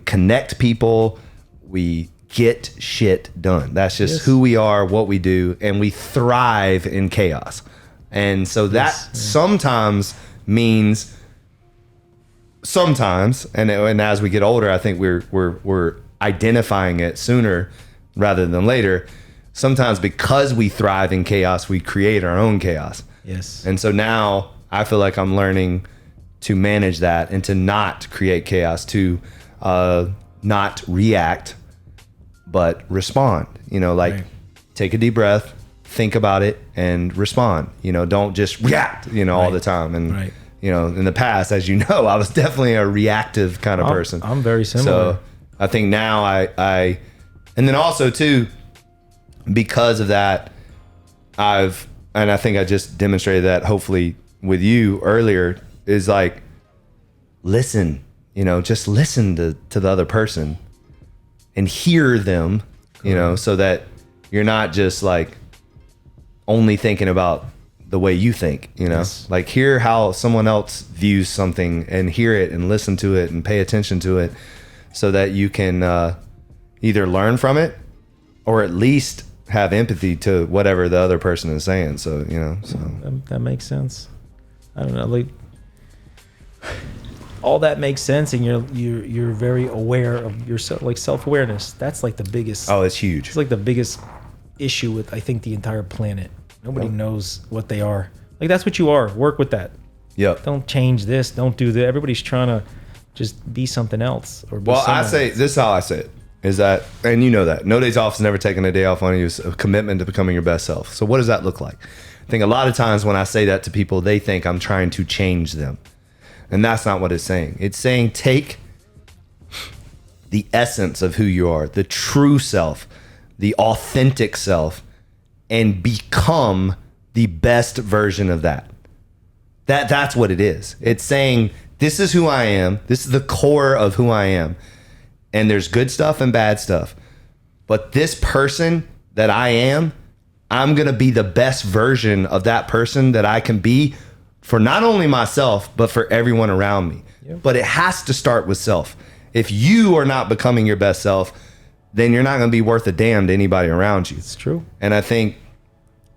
connect people, we get shit done. That's just who we are, what we do, and we thrive in chaos. And so that sometimes means and as we get older, I think we're identifying it sooner rather than later. Sometimes because we thrive in chaos, we create our own chaos. Yes. And so now I feel like I'm learning to manage that and to not create chaos, to not react, but respond. Right. Take a deep breath, think about it, and respond. Don't just react, all the time. And, Right. In the past, as you know, I was definitely a reactive kind of person. I'm very similar. So I think now I and then also too, because of that, and I think I just demonstrated that hopefully with you earlier, is like, listen, just listen to the other person and hear them, so that you're not just like only thinking about the way you think, Yes. like hear how someone else views something and hear it and listen to it and pay attention to it so that you can either learn from it or at least have empathy to whatever the other person is saying. So, That makes sense. I don't know, like all that makes sense, and you're very aware of yourself, like self-awareness. That's like the biggest. Oh, it's huge. It's like the biggest issue with, I think, the entire planet. Nobody knows what they are. Like, that's what you are. Work with that. Yep. Don't change this. Don't do that. Everybody's trying to just be something else. Or be Well, someone I say else. this is how I say it. Is that, and you know that, no days off is never taking a day off on you. It's a commitment to becoming your best self. So what does that look like? I think a lot of times when I say that to people, they think I'm trying to change them. And that's not what it's saying. It's saying take the essence of who you are, the true self, the authentic self, and become the best version of that. That's what it is. It's saying, this is who I am. This is the core of who I am. And there's good stuff and bad stuff. But this person that I am, I'm going to be the best version of that person that I can be for not only myself, but for everyone around me. Yep. But it has to start with self. If you are not becoming your best self, then you're not going to be worth a damn to anybody around you. It's true. And I think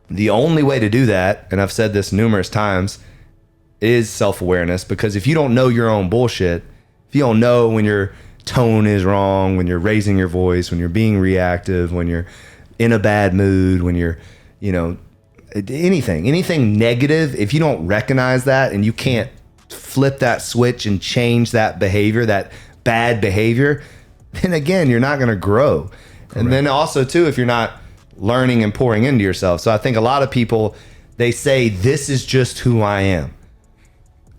the only way to do that, and I've said this numerous times, is self-awareness. Because if you don't know your own bullshit, if you don't know when your tone is wrong, when you're raising your voice, when you're being reactive, when you're in a bad mood, when you're, anything negative, if you don't recognize that and you can't flip that switch and change that behavior, that bad behavior, then again, you're not going to grow. Correct. And then also too, if you're not learning and pouring into yourself. So I think a lot of people, they say, this is just who I am.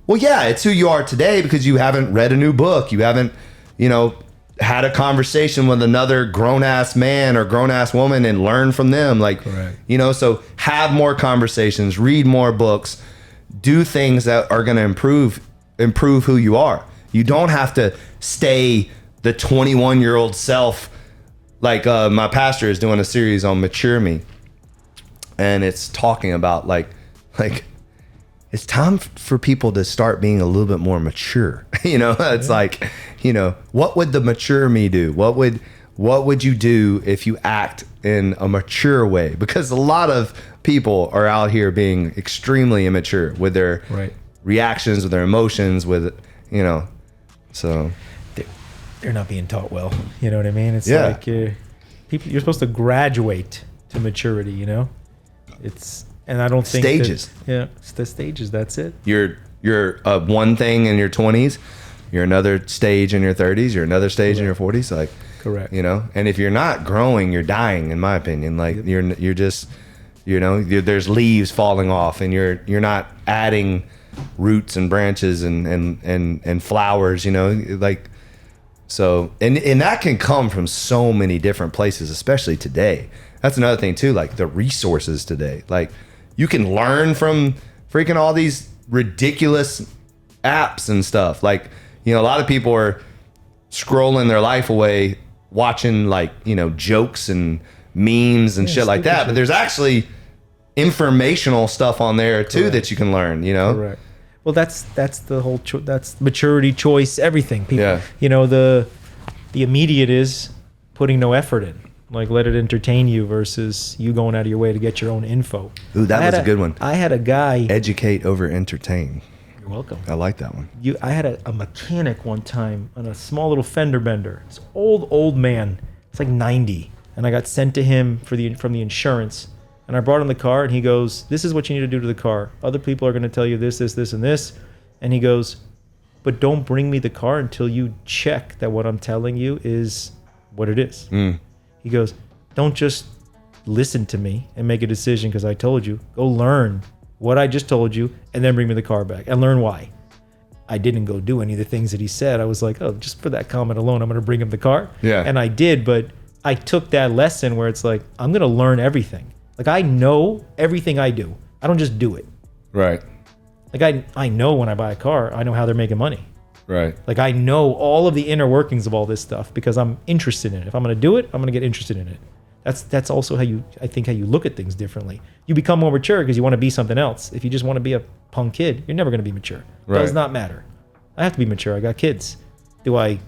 Well, yeah, it's who you are today because you haven't read a new book. You haven't, had a conversation with another grown-ass man or grown-ass woman and learn from them. Like, Correct. So have more conversations, read more books, do things that are going to improve who you are. You don't have to stay the 21-year-old self. Like my pastor is doing a series on Mature Me, and it's talking about like it's time for people to start being a little bit more mature. It's like, what would the mature me do? What would you do if you act in a mature way? Because a lot of people are out here being extremely immature with their reactions, with their emotions, so They're not being taught well. You know what I mean? It's like people. You're supposed to graduate to maturity. And I don't think stages. It's the stages. That's it. You're one thing in your 20s, you're another stage in your 30s, you're another stage in your 40s. Like, correct. And if you're not growing, you're dying. In my opinion, like you're just, there's leaves falling off, and you're not adding roots and branches and flowers. Like. So, and that can come from so many different places, especially today. That's another thing too, like the resources today. Like, you can learn from freaking all these ridiculous apps and stuff. Like, a lot of people are scrolling their life away watching like, jokes and memes and shit like that. But there's actually informational stuff on there too that you can learn, Correct. Well, that's the whole that's maturity, choice, everything. People, Yeah. The immediate is putting no effort in. Like, let it entertain you versus you going out of your way to get your own info. Ooh, that was a good one. I had a guy. Educate over entertain. You're welcome. I like that one. I had a mechanic one time on a small little fender bender. This old man. It's like 90, and I got sent to him from the insurance. And I brought him the car, and he goes, "This is what you need to do to the car. Other people are going to tell you this, and this." And he goes, but don't bring me the car until you check that what I'm telling you is what it is. He goes, don't just listen to me and make a decision because I told you. Go learn what I just told you and then bring me the car back and learn why. I didn't go do any of the things that he said. I was like, oh, just for that comment alone, I'm going to bring him the car. Yeah. And I did, but I took that lesson where it's like, I'm going to learn everything. Like, I know everything I do. I don't just do it. Right. Like, I know when I buy a car, I know how they're making money. Right. Like, I know all of the inner workings of all this stuff because I'm interested in it. If I'm going to do it, I'm going to get interested in it. That's also how you look at things differently. You become more mature because you want to be something else. If you just want to be a punk kid, you're never going to be mature. Right. It does not matter. I have to be mature. I got kids. Do I,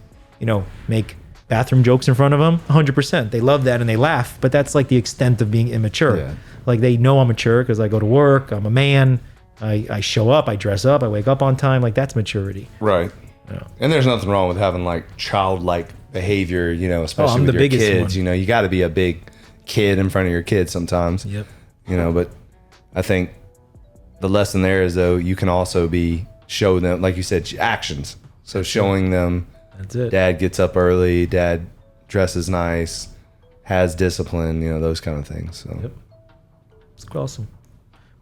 make bathroom jokes in front of them? 100%. They love that and they laugh, but that's like the extent of being immature. Yeah. Like, they know I'm mature because I go to work. I'm a man. I show up. I dress up. I wake up on time. Like, that's maturity. Right. Yeah. And there's nothing wrong with having like childlike behavior, especially I'm with the your biggest kids. one. You got to be a big kid in front of your kids sometimes. Yep. But I think the lesson there is, though, you can also show them, like you said, actions. So showing them, That's it. dad gets up early, dad dresses nice, has discipline, those kind of things. So Yep. It's awesome.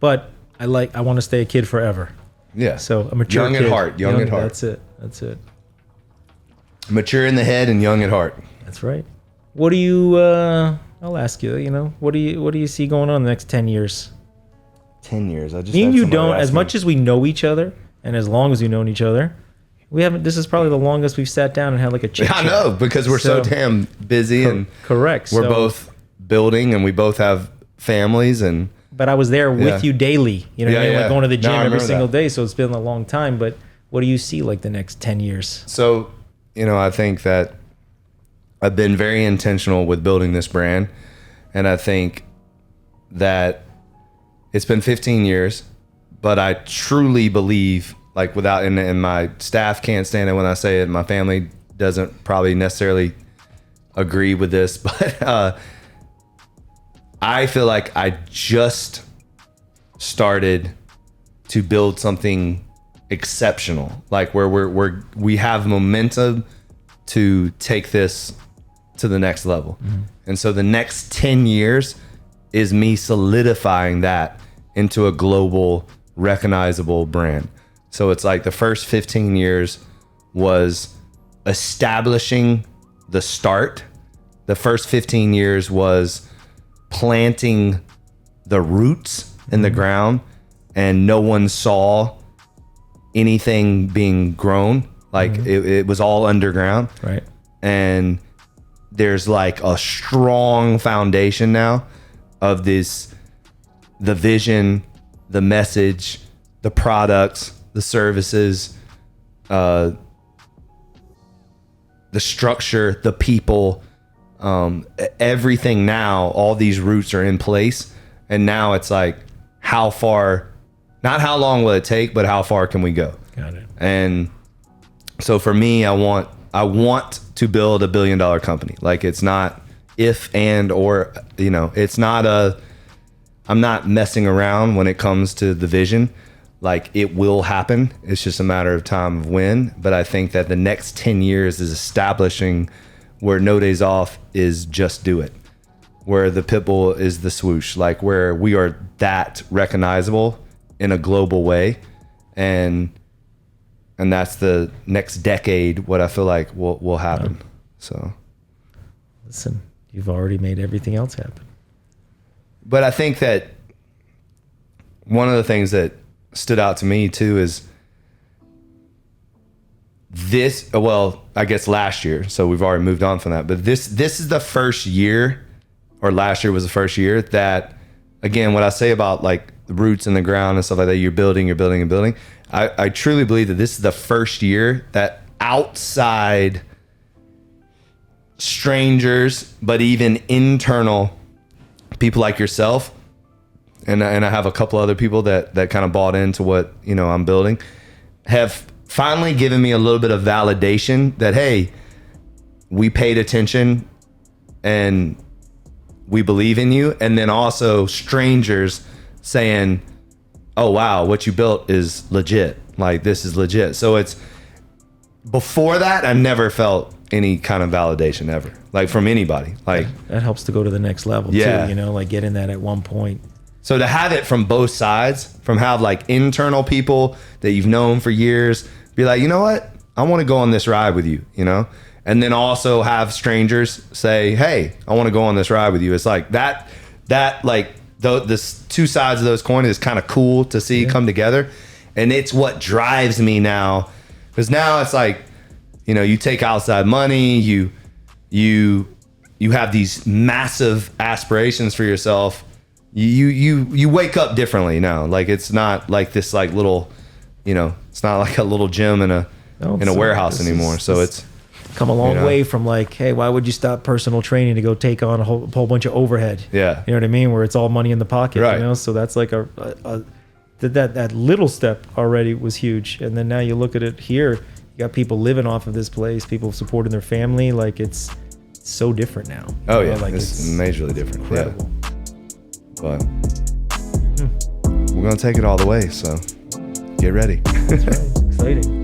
But I want to stay a kid forever. yeah. So a mature young kid. at heart, young at heart. That's it. Mature in the head and young at heart. That's right. What do you, I'll ask you, what do you see going on in the next 10 years? 10 years. I just Me and had you somebody don't, ask as me. much as we know each other and as long as we've known each other, this is probably the longest we've sat down and had like a chit I know, because we're so damn busy and correct. we're So- both building and we both have families and But I was there with you daily, what I mean? Yeah. Like going to the No, gym I every remember single that. day. So it's been a long time, but what do you see like the next 10 years? so, I think that I've been very intentional with building this brand, and I think that it's been 15 years, but I truly believe, like, without, and my staff can't stand it when I say it, my family doesn't probably necessarily agree with this, but I feel like I just started to build something exceptional, like where we have momentum to take this to the next level. And so the next 10 years is me solidifying that into a global recognizable brand. So it's like the first 15 years was establishing the start. The first 15 years was planting the roots in the ground, and no one saw anything being grown. Like it was all underground. Right. And there's like a strong foundation now of the vision, the message, the products, the services, the structure, the people, everything now, all these roots are in place. And now it's like, how far, not how long will it take, but how far can we go? Got it. And so for me, I want to build $1 billion company. Like, it's not if and or, it's not I'm not messing around when it comes to the vision. Like, it will happen. It's just a matter of time of when. But I think that the next 10 years is establishing where No Days Off is just do it, where the Pitbull is the swoosh, like where we are that recognizable in a global way. And that's the next decade, what I feel like will happen. Yeah. So, Listen, you've already made everything else happen. but I think that one of the things that stood out to me too is this, well, I guess last year, so we've already moved on from that, but this is the first year, or last year was the first year that, again, what I say about like the roots in the ground and stuff like that, you're building. I truly believe that this is the first year that outside strangers, but even internal people like yourself, and I have a couple other people that kind of bought into what I'm building, have finally given me a little bit of validation that, hey, we paid attention and we believe in you. And then also strangers saying, oh wow, what you built is legit. Like, this is legit. So before that, I never felt any kind of validation ever, like from anybody. Like that helps to go to the next level too, you know, like getting that at one point. So to have it from both sides, from have like internal people that you've known for years, be like, you know what? I want to go on this ride with you, you know? And then also have strangers say, hey, I want to go on this ride with you. It's like that like this two sides of those coins is kind of cool to see come together. And it's what drives me now. Because now it's like, you know, you take outside money, you have these massive aspirations for yourself. You wake up differently now. Like it's not like this like little, you know, it's not like a little gym in a warehouse anymore. So it's come a long way from like, hey, why would you stop personal training to go take on a whole bunch of overhead? Yeah. You know what I mean? Where it's all money in the pocket, right. You know? So that's like that little step already was huge. And then now you look at it here, you got people living off of this place, people supporting their family. Like it's so different now. Oh yeah. Like it's majorly different. Incredible. Yeah. But we're going to take it all the way. So get ready. That's right. Exciting.